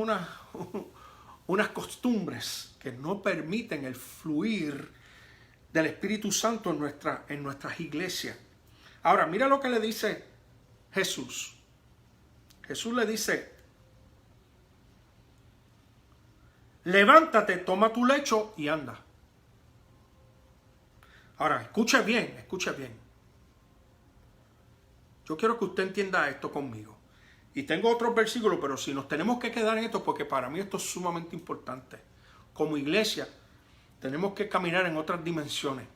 unas costumbres que no permiten el fluir del Espíritu Santo en nuestras iglesias. Ahora, mira lo que le dice Jesús. Jesús le dice, levántate, toma tu lecho y anda. Ahora, escuche bien, escuche bien. Yo quiero que usted entienda esto conmigo. Y tengo otros versículos, pero si nos tenemos que quedar en esto, porque para mí esto es sumamente importante. Como iglesia, tenemos que caminar en otras dimensiones.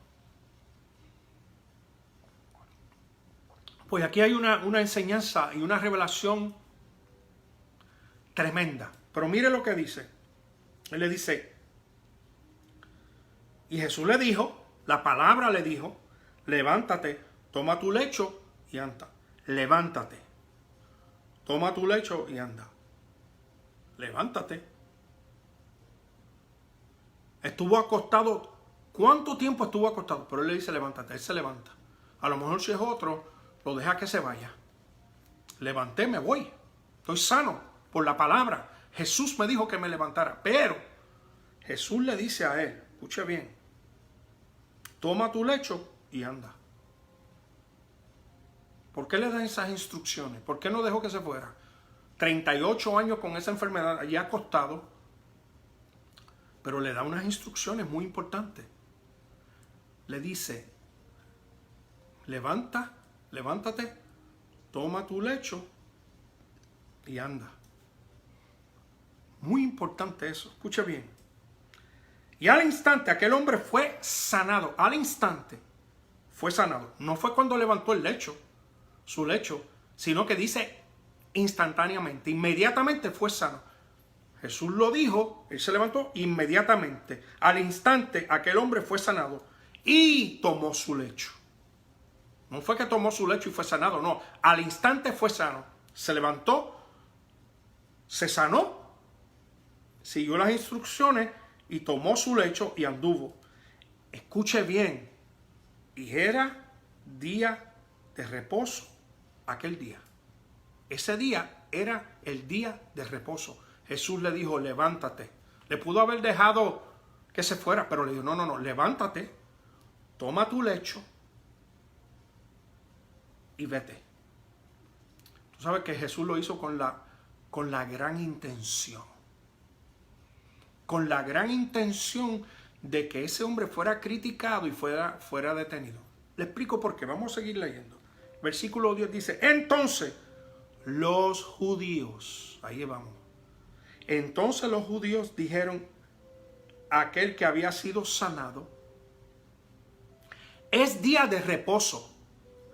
Pues aquí hay una enseñanza y una revelación tremenda. Pero mire lo que dice. Él le dice, y Jesús le dijo, la palabra le dijo, levántate, toma tu lecho y anda. Levántate, toma tu lecho y anda. Levántate. Estuvo acostado. ¿Cuánto tiempo estuvo acostado? Pero él le dice levántate. Él se levanta. A lo mejor si es otro, lo deja que se vaya. Levanté, me voy. Estoy sano por la palabra. Jesús me dijo que me levantara. Pero Jesús le dice a él, escuche bien, toma tu lecho y anda. ¿Por qué le dan esas instrucciones? ¿Por qué no dejó que se fuera? 38 años con esa enfermedad, allí acostado. Pero le da unas instrucciones muy importantes. Le dice, levántate, toma tu lecho y anda. Muy importante eso, escucha bien. Y al instante aquel hombre fue sanado. Al instante fue sanado. No fue cuando levantó el lecho, su lecho, sino que dice instantáneamente, inmediatamente fue sano. Jesús lo dijo, él se levantó inmediatamente. Al instante aquel hombre fue sanado y tomó su lecho. No fue que tomó su lecho y fue sanado, no. Al instante fue sano. Se levantó, se sanó, siguió las instrucciones y tomó su lecho y anduvo. Escuche bien. Y era día de reposo aquel día. Ese día era el día de reposo. Jesús le dijo, levántate. Le pudo haber dejado que se fuera, pero le dijo, no, levántate, toma tu lecho y vete. Tú sabes que Jesús lo hizo con la gran intención. Con la gran intención de que ese hombre fuera criticado y fuera detenido. Le explico por qué. Vamos a seguir leyendo. Versículo 10 dice, entonces los judíos, ahí vamos. Entonces los judíos dijeron a aquel que había sido sanado, Es día de reposo.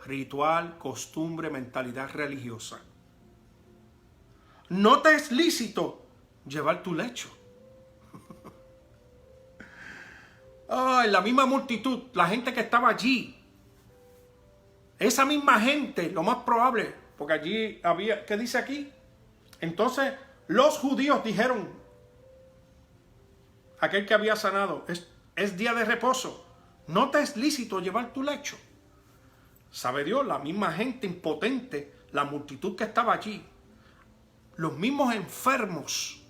Ritual, costumbre, mentalidad religiosa. No te es lícito llevar tu lecho. La misma multitud, la gente que estaba allí. Esa misma gente, lo más probable, porque allí había, ¿qué dice aquí? Entonces los judíos dijeron, aquel que había sanado, es día de reposo, no te es lícito llevar tu lecho. Sabe Dios, la misma gente impotente, la multitud que estaba allí, los mismos enfermos,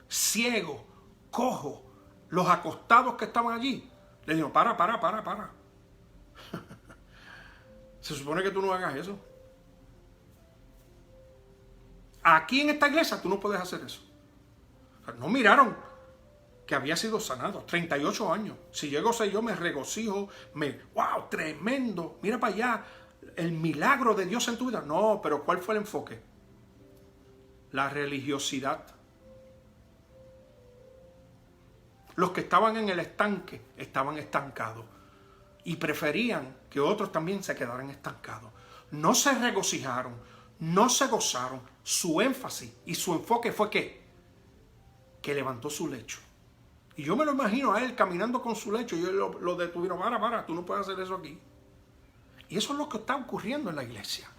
ciegos, cojos, los acostados que estaban allí, le dijeron, para. Se supone que tú no hagas eso. Aquí en esta iglesia tú no puedes hacer eso. O sea, no miraron que había sido sanado, 38 años. Si llego a ser yo, me regocijo, wow, tremendo, mira para allá, el milagro de Dios en tu vida. No, pero ¿cuál fue el enfoque? La religiosidad. Los que estaban en el estanque estaban estancados y preferían que otros también se quedaran estancados. No se regocijaron, no se gozaron. Su énfasis y su enfoque fue ¿qué? Que levantó su lecho. Y yo me lo imagino a él caminando con su lecho y ellos lo detuvieron. Para, tú no puedes hacer eso aquí. Y eso es lo que está ocurriendo en la iglesia.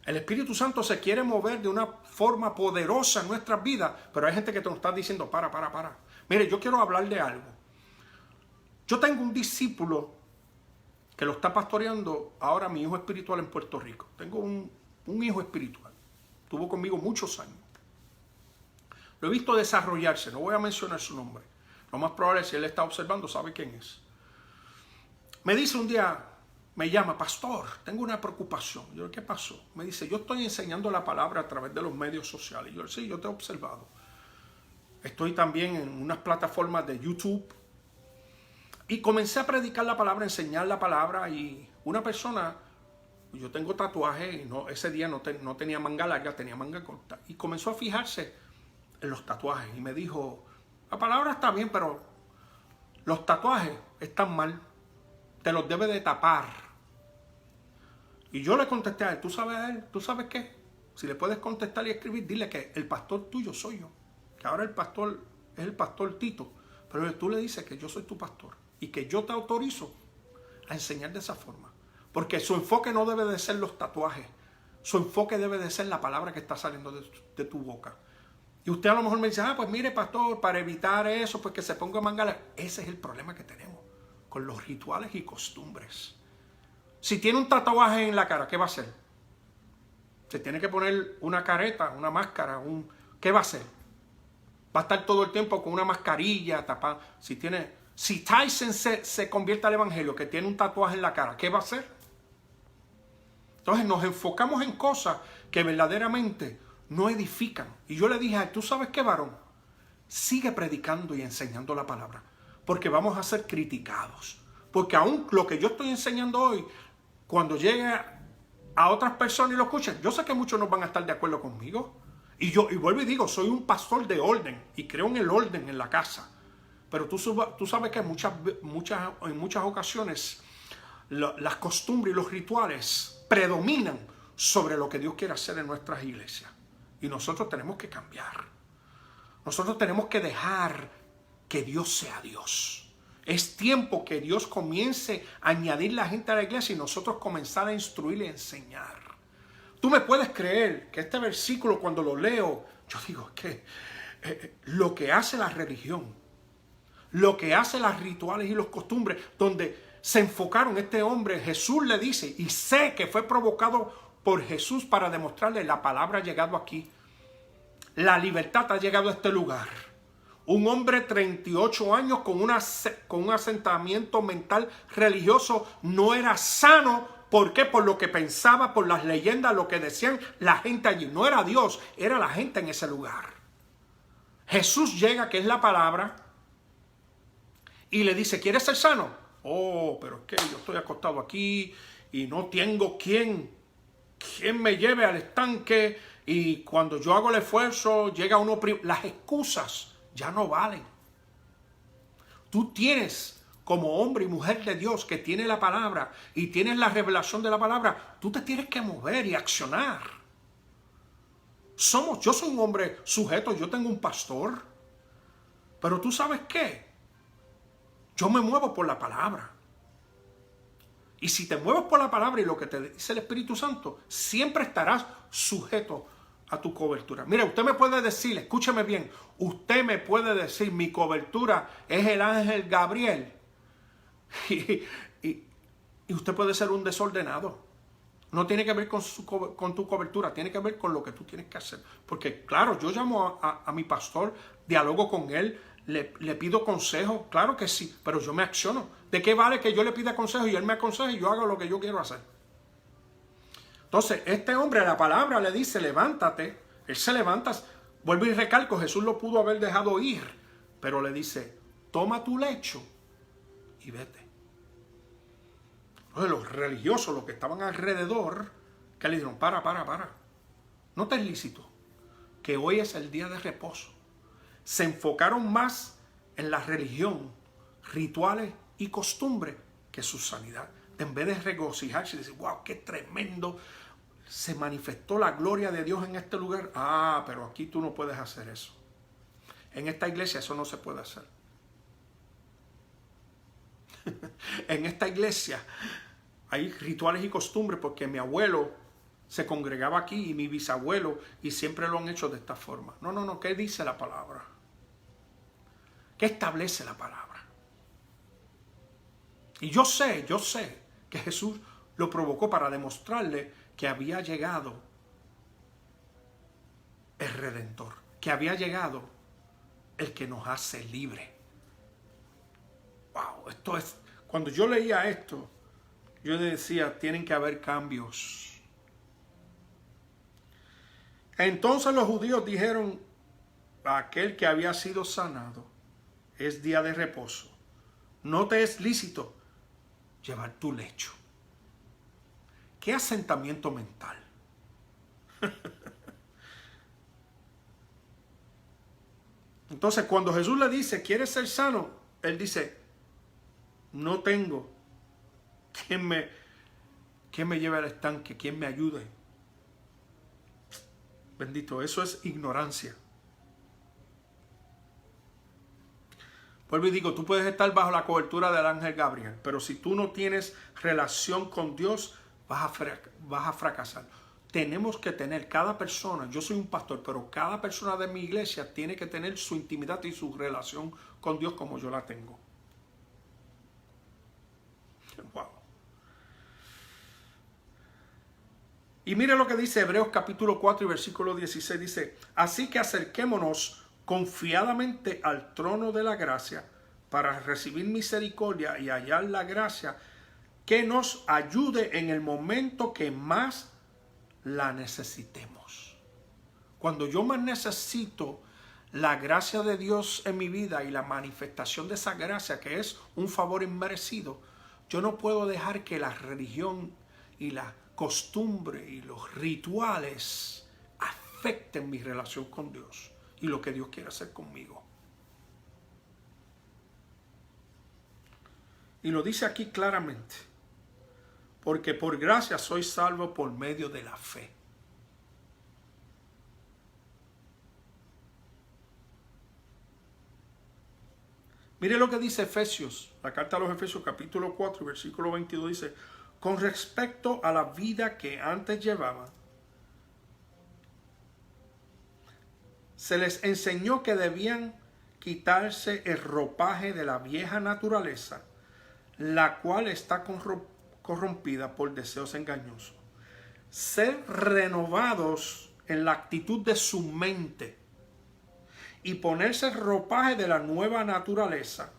El Espíritu Santo se quiere mover de una forma poderosa en nuestras vidas, pero hay gente que te nos está diciendo, para. Mire, yo quiero hablar de algo. Yo tengo un discípulo que lo está pastoreando ahora mi hijo espiritual en Puerto Rico. Tengo un hijo espiritual. Estuvo conmigo muchos años. Lo he visto desarrollarse, no voy a mencionar su nombre. Lo más probable es que si él está observando, sabe quién es. Me dice un día, me llama, pastor, tengo una preocupación. Yo, ¿qué pasó? Me dice, yo estoy enseñando la palabra a través de los medios sociales. Yo, sí, yo te he observado. Estoy también en unas plataformas de YouTube. Y comencé a predicar la palabra, a enseñar la palabra. Y una persona, yo tengo tatuaje, y ese día no tenía manga larga, tenía manga corta. Y comenzó a fijarse en los tatuajes. Y me dijo, la palabra está bien, pero los tatuajes están mal. Te los debe de tapar. Y yo le contesté a él, ¿tú sabes qué? Si le puedes contestar y escribir, dile que el pastor tuyo soy yo. Que ahora el pastor es el pastor Tito. Pero tú le dices que yo soy tu pastor. Y que yo te autorizo a enseñar de esa forma. Porque su enfoque no debe de ser los tatuajes. Su enfoque debe de ser la palabra que está saliendo de tu boca. Y usted a lo mejor me dice, pues mire pastor, para evitar eso, pues que se ponga mangala. Ese es el problema que tenemos con los rituales y costumbres. Si tiene un tatuaje en la cara, ¿qué va a hacer? Se tiene que poner una careta, una máscara, ¿qué va a hacer? Va a estar todo el tiempo con una mascarilla tapada. Si Tyson se convierte al evangelio, que tiene un tatuaje en la cara, ¿qué va a hacer? Entonces nos enfocamos en cosas que verdaderamente no edifican. Y yo le dije, ¿tú sabes qué, varón? Sigue predicando y enseñando la palabra, porque vamos a ser criticados. Porque aún lo que yo estoy enseñando hoy, cuando llegue a otras personas y lo escuchen, yo sé que muchos no van a estar de acuerdo conmigo. Y vuelvo y digo, soy un pastor de orden y creo en el orden en la casa. Pero tú sabes que en muchas ocasiones las costumbres y los rituales predominan sobre lo que Dios quiere hacer en nuestras iglesias. Y nosotros tenemos que cambiar. Nosotros tenemos que dejar que Dios sea Dios. Es tiempo que Dios comience a añadir la gente a la iglesia y nosotros comenzar a instruir y enseñar. Tú me puedes creer que este versículo cuando lo leo, yo digo que lo que hace la religión, lo que hace los rituales y los costumbres, donde se enfocaron, este hombre, Jesús le dice, y sé que fue provocado por Jesús para demostrarle la palabra ha llegado aquí. La libertad ha llegado a este lugar. Un hombre 38 años con un asentamiento mental religioso no era sano. ¿Por qué? Por lo que pensaba, por las leyendas, lo que decían la gente allí. No era Dios, era la gente en ese lugar. Jesús llega, que es la palabra, y le dice, ¿quieres ser sano? Oh, pero es que yo estoy acostado aquí y no tengo quien me lleve al estanque, y cuando yo hago el esfuerzo, llega uno... Las excusas ya no valen. Tú tienes como hombre y mujer de Dios que tiene la palabra y tienes la revelación de la palabra, tú te tienes que mover y accionar. Yo soy un hombre sujeto, yo tengo un pastor, pero tú sabes qué, yo me muevo por la palabra. Y si te mueves por la palabra y lo que te dice el Espíritu Santo, siempre estarás sujeto a tu cobertura. Mira, usted me puede decir, escúcheme bien, usted me puede decir, mi cobertura es el ángel Gabriel. Y usted puede ser un desordenado. No tiene que ver con tu cobertura, tiene que ver con lo que tú tienes que hacer. Porque claro, yo llamo a mi pastor, dialogo con él, le pido consejo, claro que sí, pero yo me acciono. ¿De qué vale que yo le pida consejo y él me aconseje y yo haga lo que yo quiero hacer? Entonces, este hombre, la palabra le dice, levántate. Él se levanta, vuelvo y recalco, Jesús lo pudo haber dejado ir, pero le dice, toma tu lecho y vete. Entonces, los religiosos, los que estaban alrededor, que le dijeron, para. No te es lícito, que hoy es el día de reposo. Se enfocaron más en la religión, rituales y costumbres que su sanidad. En vez de regocijarse y decir, wow, qué tremendo, se manifestó la gloria de Dios en este lugar. Ah, pero aquí tú no puedes hacer eso. En esta iglesia eso no se puede hacer. En esta iglesia hay rituales y costumbres porque mi abuelo se congregaba aquí y mi bisabuelo y siempre lo han hecho de esta forma. No, ¿qué dice la palabra? ¿Qué establece la palabra? Y yo sé que Jesús lo provocó para demostrarle que había llegado el Redentor, que había llegado el que nos hace libre. Wow, esto es, cuando yo leía esto, yo decía, tienen que haber cambios. Entonces los judíos dijeron a aquel que había sido sanado, es día de reposo, no te es lícito llevar tu lecho. ¿Qué asentamiento mental? Entonces, cuando Jesús le dice, ¿quieres ser sano? Él dice, no tengo. ¿Quién me lleve al estanque? ¿Quién me ayude? Bendito, eso es ignorancia. Vuelvo y digo, tú puedes estar bajo la cobertura del ángel Gabriel, pero si tú no tienes relación con Dios, vas a fracasar. Tenemos que tener, cada persona, yo soy un pastor, pero cada persona de mi iglesia tiene que tener su intimidad y su relación con Dios como yo la tengo. Wow. Y mire lo que dice Hebreos capítulo 4 y versículo 16, dice, así que acerquémonos confiadamente al trono de la gracia para recibir misericordia y hallar la gracia que nos ayude en el momento que más la necesitemos. Cuando yo más necesito la gracia de Dios en mi vida y la manifestación de esa gracia, que es un favor inmerecido, yo no puedo dejar que la religión y la costumbre y los rituales afecten mi relación con Dios y lo que Dios quiere hacer conmigo. Y lo dice aquí claramente, porque por gracia soy salvo por medio de la fe. Mire lo que dice Efesios, la carta a los Efesios capítulo 4, versículo 22 dice, con respecto a la vida que antes llevaban, se les enseñó que debían quitarse el ropaje de la vieja naturaleza, la cual está corrompida por deseos engañosos. Ser renovados en la actitud de su mente y ponerse el ropaje de la nueva naturaleza,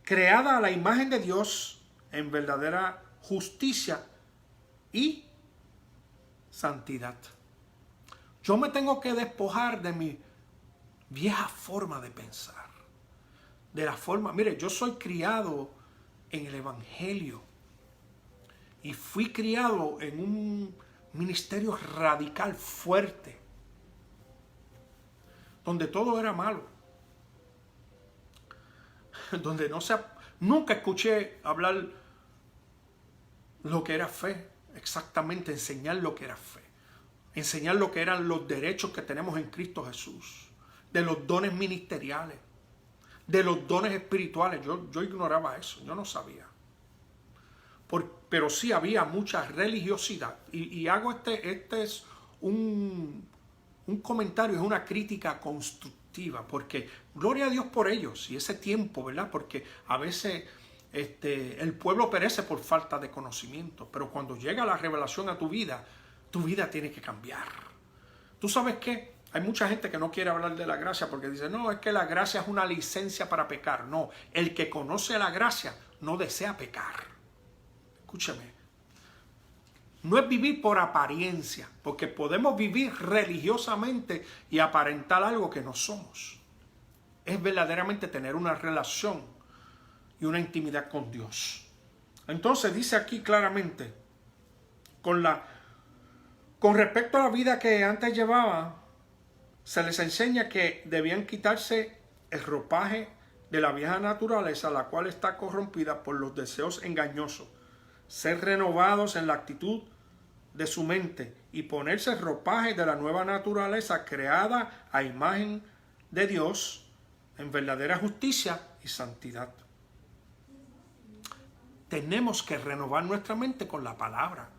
creada a la imagen de Dios en verdadera justicia y santidad. Yo me tengo que despojar de mi vieja forma de pensar. De la forma, mire, yo soy criado en el Evangelio. Y fui criado en un ministerio radical fuerte. Donde todo era malo. donde nunca escuché hablar lo que era fe, exactamente enseñar lo que era fe, enseñar lo que eran los derechos que tenemos en Cristo Jesús, de los dones ministeriales, de los dones espirituales. Yo ignoraba eso, yo no sabía. Pero sí había mucha religiosidad. Y hago este es un comentario, es una crítica constructiva, porque gloria a Dios por ellos y ese tiempo, ¿verdad? Porque a veces el pueblo perece por falta de conocimiento, pero cuando llega la revelación a tu vida tiene que cambiar. ¿Tú sabes qué? Hay mucha gente que no quiere hablar de la gracia porque dice, no, es que la gracia es una licencia para pecar. No, el que conoce la gracia no desea pecar. Escúchame, no es vivir por apariencia, porque podemos vivir religiosamente y aparentar algo que no somos. Es verdaderamente tener una relación y una intimidad con Dios. Entonces dice aquí claramente, con respecto a la vida que antes llevaba, se les enseña que debían quitarse el ropaje de la vieja naturaleza, la cual está corrompida por los deseos engañosos, ser renovados en la actitud de su mente y ponerse el ropaje de la nueva naturaleza creada a imagen de Dios en verdadera justicia y santidad. Tenemos que renovar nuestra mente con la palabra,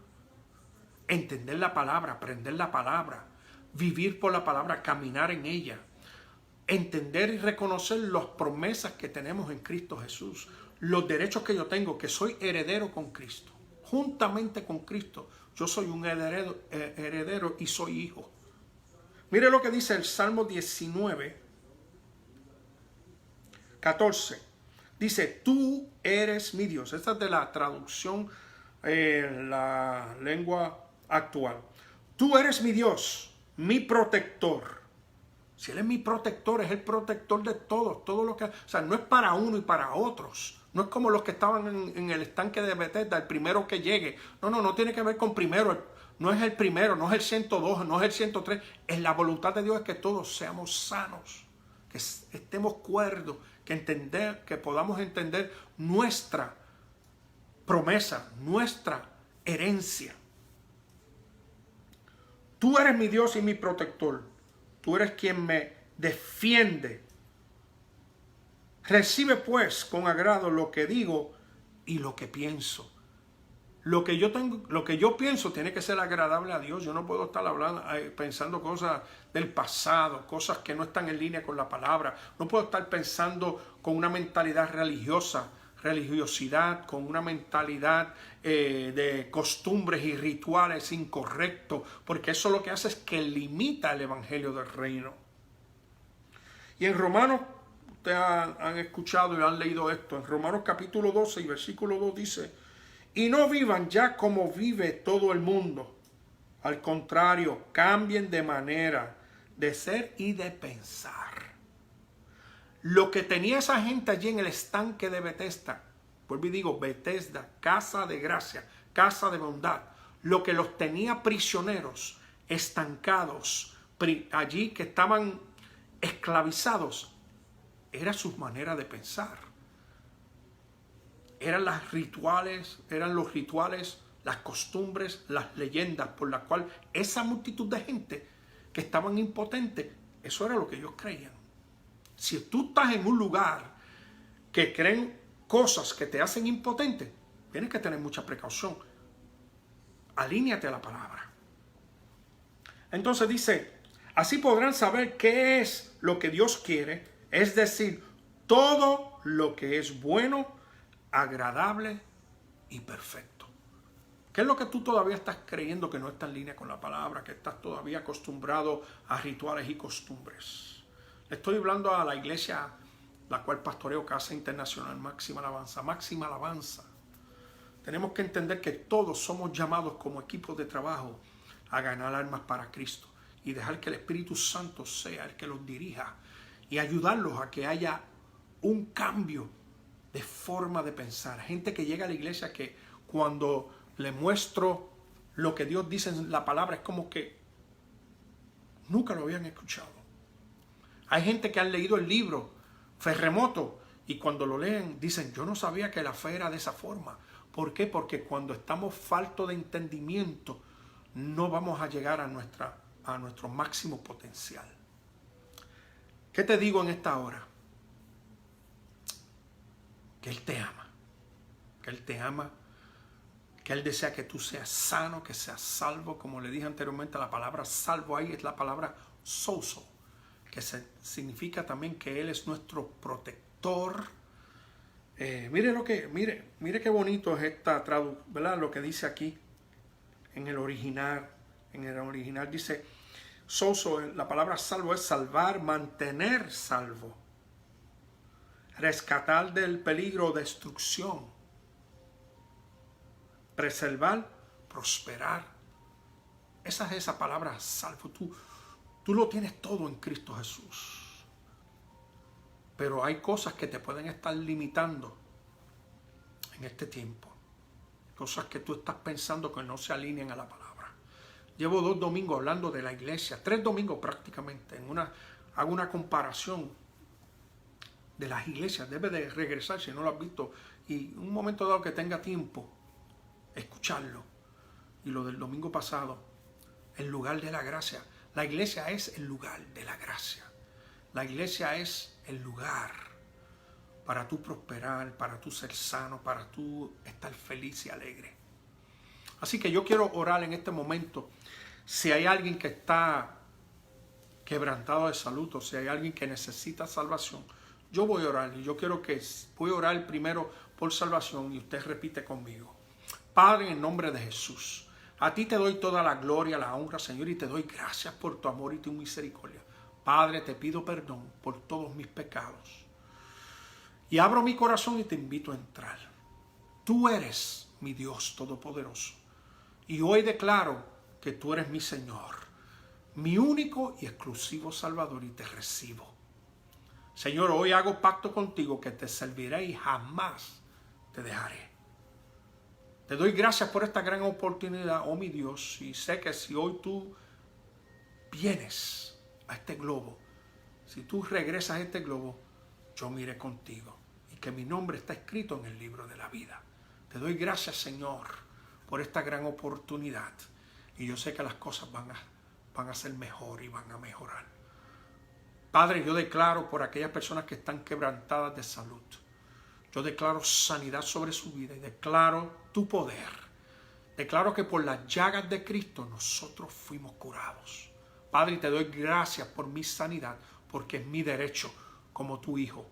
entender la palabra, aprender la palabra, vivir por la palabra, caminar en ella, entender y reconocer las promesas que tenemos en Cristo Jesús, los derechos que yo tengo, que soy heredero con Cristo, juntamente con Cristo. Yo soy un heredero y soy hijo. Mire lo que dice el Salmo 19, 14. Dice, tú eres mi Dios. Esta es de la traducción, la lengua actual. Tú eres mi Dios, mi protector. Si Él es mi protector, es el protector de todos. Todo lo que, o sea, no es para uno y para otros. No es como los que estaban en el estanque de Bethesda, el primero que llegue. No tiene que ver con primero. No es el primero, no es el 102, no es el 103. Es la voluntad de Dios es que todos seamos sanos, que estemos cuerdos, que podamos entender nuestra promesa, nuestra herencia. Tú eres mi Dios y mi protector. Tú eres quien me defiende. Recibe pues con agrado lo que digo y lo que pienso. Lo que yo pienso tiene que ser agradable a Dios. Yo no puedo estar pensando cosas del pasado, cosas que no están en línea con la palabra. No puedo estar pensando con una mentalidad religiosidad, con una mentalidad de costumbres y rituales incorrectos, porque eso lo que hace es que limita el evangelio del reino. Y en Romanos, ustedes han escuchado y han leído esto, en Romanos capítulo 12 y versículo 2 dice, y no vivan ya como vive todo el mundo. Al contrario, cambien de manera de ser y de pensar. Lo que tenía esa gente allí en el estanque de Bethesda, vuelvo y digo, Bethesda, casa de gracia, casa de bondad, lo que los tenía prisioneros, estancados, allí que estaban esclavizados, era su manera de pensar. Eran los rituales, las costumbres, las leyendas por las cuales esa multitud de gente que estaban impotentes, eso era lo que ellos creían. Si tú estás en un lugar que creen cosas que te hacen impotente, tienes que tener mucha precaución. Alíñate a la palabra. Entonces dice, así podrán saber qué es lo que Dios quiere, es decir, todo lo que es bueno, agradable y perfecto. ¿Qué es lo que tú todavía estás creyendo que no está en línea con la palabra, que estás todavía acostumbrado a rituales y costumbres? Le estoy hablando a la iglesia, la cual pastoreo, Casa Internacional Máxima Alabanza. Máxima Alabanza. Tenemos que entender que todos somos llamados como equipo de trabajo a ganar almas para Cristo y dejar que el Espíritu Santo sea el que los dirija y ayudarlos a que haya un cambio de forma de pensar. Gente que llega a la iglesia que cuando le muestro lo que Dios dice en la palabra es como que nunca lo habían escuchado. Hay gente que han leído el libro Ferremoto Y cuando lo leen, dicen, yo no sabía que la fe era de esa forma. ¿Por qué? Porque cuando estamos faltos de entendimiento, no vamos a llegar a nuestro máximo potencial. ¿Qué te digo en esta hora? Que Él te ama. Que Él te ama. Que Él desea que tú seas sano, que seas salvo. Como le dije anteriormente, la palabra salvo ahí es la palabra sozo, que significa también que Él es nuestro protector. Mire qué bonito es esta traducción, ¿verdad? Lo que dice aquí en el original. En el original dice, sozo, la palabra salvo es salvar, mantener salvo, rescatar del peligro o destrucción, preservar, prosperar. Esa es esa palabra salvo. Tú lo tienes todo en Cristo Jesús. Pero hay cosas que te pueden estar limitando en este tiempo. Cosas que tú estás pensando que no se alinean a la palabra. Llevo 2 domingos hablando de la iglesia, 3 domingos prácticamente. Hago una comparación de las iglesias. Debe de regresar si no lo has visto. Y en un momento dado que tenga tiempo, escucharlo. Y lo del domingo pasado, el lugar de la gracia. La iglesia es el lugar de la gracia. La iglesia es el lugar para tú prosperar, para tú ser sano, para tú estar feliz y alegre. Así que yo quiero orar en este momento. Si hay alguien que está quebrantado de salud o si hay alguien que necesita salvación, yo voy a orar y voy a orar primero por salvación y usted repite conmigo. Padre, en nombre de Jesús, a ti te doy toda la gloria, la honra, Señor, y te doy gracias por tu amor y tu misericordia. Padre, te pido perdón por todos mis pecados. Y abro mi corazón y te invito a entrar. Tú eres mi Dios todopoderoso. Y hoy declaro que tú eres mi Señor, mi único y exclusivo Salvador, y te recibo. Señor, hoy hago pacto contigo que te serviré y jamás te dejaré. Te doy gracias por esta gran oportunidad, oh mi Dios, y sé que si hoy tú vienes a este globo, si tú regresas a este globo, yo me iré contigo y que mi nombre está escrito en el libro de la vida. Te doy gracias, Señor, por esta gran oportunidad y yo sé que las cosas van a ser mejor y van a mejorar. Padre, yo declaro por aquellas personas que están quebrantadas de salud, yo declaro sanidad sobre su vida y declaro tu poder. Declaro que por las llagas de Cristo nosotros fuimos curados. Padre, te doy gracias por mi sanidad, porque es mi derecho como tu hijo.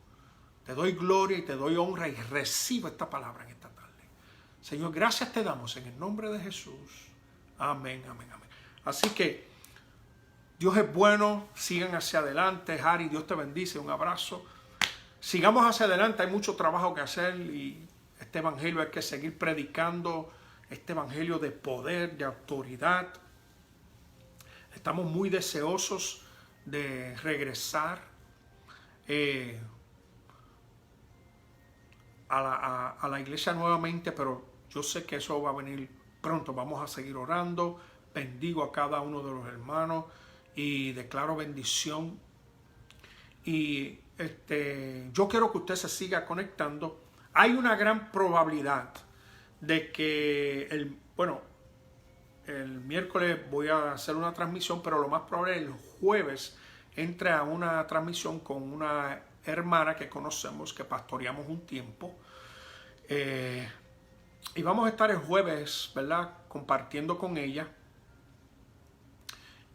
Te doy gloria y te doy honra y recibo esta palabra en esta tarde. Señor, gracias te damos en el nombre de Jesús. Amén, amén, amén. Así que Dios es bueno, sigan hacia adelante. Harry, Dios te bendice, un abrazo. Sigamos hacia adelante, hay mucho trabajo que hacer y este evangelio hay que seguir predicando, este evangelio de poder, de autoridad. Estamos muy deseosos de regresar a la iglesia nuevamente, pero yo sé que eso va a venir pronto. Vamos a seguir orando. Bendigo a cada uno de los hermanos y declaro bendición. Y yo quiero que usted se siga conectando. Hay una gran probabilidad de que el miércoles voy a hacer una transmisión, pero lo más probable es el jueves entre a una transmisión con una hermana que conocemos, que pastoreamos un tiempo. Y vamos a estar el jueves, ¿verdad?, compartiendo con ella.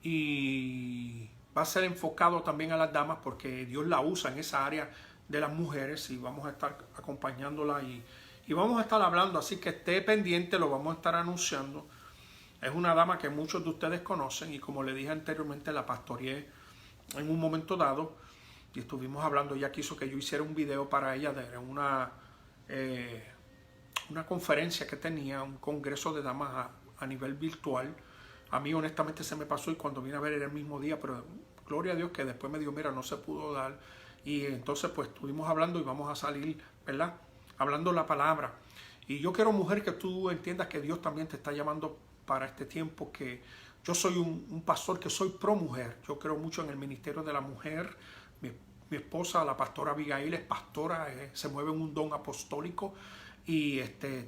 Y va a ser enfocado también a las damas porque Dios la usa en esa área de las mujeres y vamos a estar acompañándola y vamos a estar hablando, así que esté pendiente, lo vamos a estar anunciando. Es una dama que muchos de ustedes conocen y como le dije anteriormente, la pastoreé en un momento dado y estuvimos hablando. Ella quiso que yo hiciera un video para ella de una conferencia que tenía, un congreso de damas a nivel virtual. A mí honestamente se me pasó y cuando vine a ver era el mismo día, pero gloria a Dios que después me dijo, mira, no se pudo dar. Y entonces pues estuvimos hablando y vamos a salir, ¿verdad?, hablando la palabra. Y yo quiero, mujer, que tú entiendas que Dios también te está llamando para este tiempo, que yo soy un pastor que soy pro mujer. Yo creo mucho en el ministerio de la mujer. Mi esposa, la pastora Abigail, es pastora, se mueve en un don apostólico y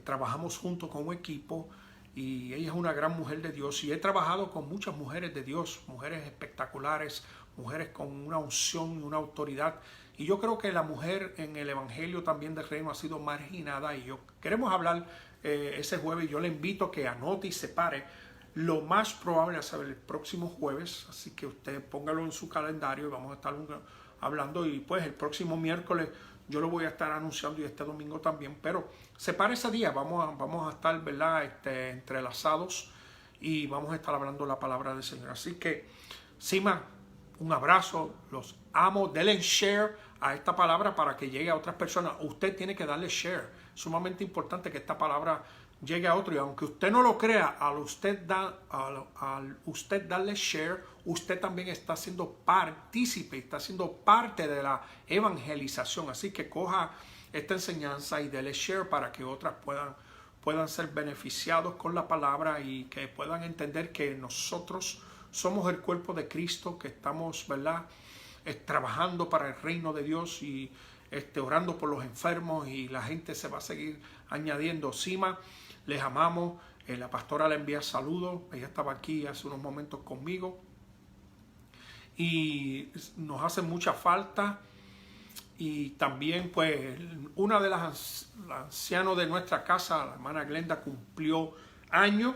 trabajamos juntos con un equipo y ella es una gran mujer de Dios y he trabajado con muchas mujeres de Dios, mujeres espectaculares, mujeres con una unción y una autoridad. Y yo creo que la mujer en el Evangelio también del Reino ha sido marginada y queremos hablar ese jueves. Yo le invito a que anote y separe. Lo más probable es el próximo jueves, así que usted póngalo en su calendario y vamos a estar hablando. Y pues el próximo miércoles yo lo voy a estar anunciando y este domingo también. Pero separe ese día, vamos a estar, ¿verdad? Entrelazados y vamos a estar hablando la palabra del Señor. Así que, Sima, un abrazo, los amo, denle share a esta palabra para que llegue a otras personas. Usted tiene que darle share, sumamente importante que esta palabra llegue a otro y aunque usted no lo crea, al usted darle share, usted también está siendo partícipe, está siendo parte de la evangelización. Así que coja esta enseñanza y dele share para que otras puedan ser beneficiados con la palabra y que puedan entender que nosotros somos el cuerpo de Cristo, que estamos, ¿verdad?, trabajando para el reino de Dios y orando por los enfermos y la gente se va a seguir añadiendo. Sima, les amamos. La pastora le envía saludos. Ella estaba aquí hace unos momentos conmigo y nos hace mucha falta. Y también pues una de las ancianos de nuestra casa, la hermana Glenda, cumplió años.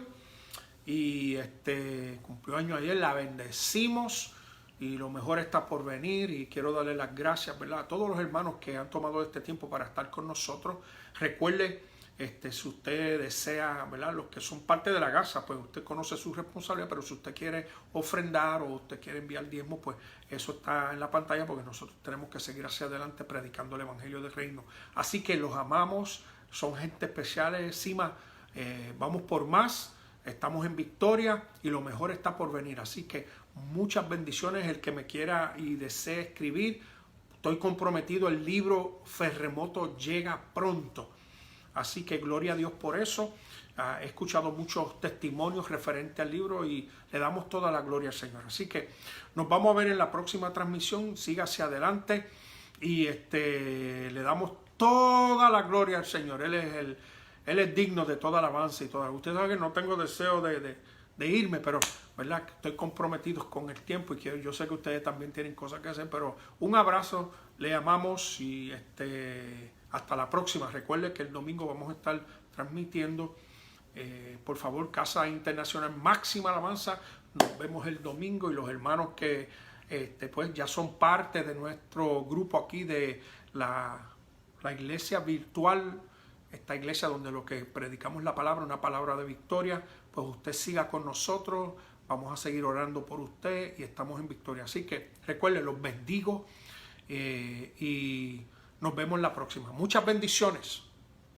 Y cumplió años ayer, la bendecimos y lo mejor está por venir y quiero darle las gracias, ¿verdad?, a todos los hermanos que han tomado este tiempo para estar con nosotros. Recuerde, si usted desea, ¿verdad?, los que son parte de la casa, pues usted conoce su responsabilidad, pero si usted quiere ofrendar o usted quiere enviar diezmo, pues eso está en la pantalla porque nosotros tenemos que seguir hacia adelante predicando el Evangelio del Reino. Así que los amamos, son gente especial encima, vamos por más. Estamos en victoria y lo mejor está por venir. Así que muchas bendiciones. El que me quiera y desee escribir, estoy comprometido. El libro Ferremoto llega pronto. Así que gloria a Dios por eso. He escuchado muchos testimonios referentes al libro y le damos toda la gloria al Señor. Así que nos vamos a ver en la próxima transmisión. Siga hacia adelante y le damos toda la gloria al Señor. Él es digno de toda alabanza y toda. Usted sabe que no tengo deseo de irme, pero ¿verdad?, estoy comprometido con el tiempo y yo sé que ustedes también tienen cosas que hacer, pero un abrazo, le amamos y hasta la próxima. Recuerde que el domingo vamos a estar transmitiendo, por favor, Casa Internacional Máxima Alabanza. Nos vemos el domingo y los hermanos que pues ya son parte de nuestro grupo aquí de la iglesia virtual. Esta iglesia donde lo que predicamos la palabra, una palabra de victoria, pues usted siga con nosotros, vamos a seguir orando por usted y estamos en victoria. Así que recuerden, los bendigo y nos vemos la próxima. Muchas bendiciones.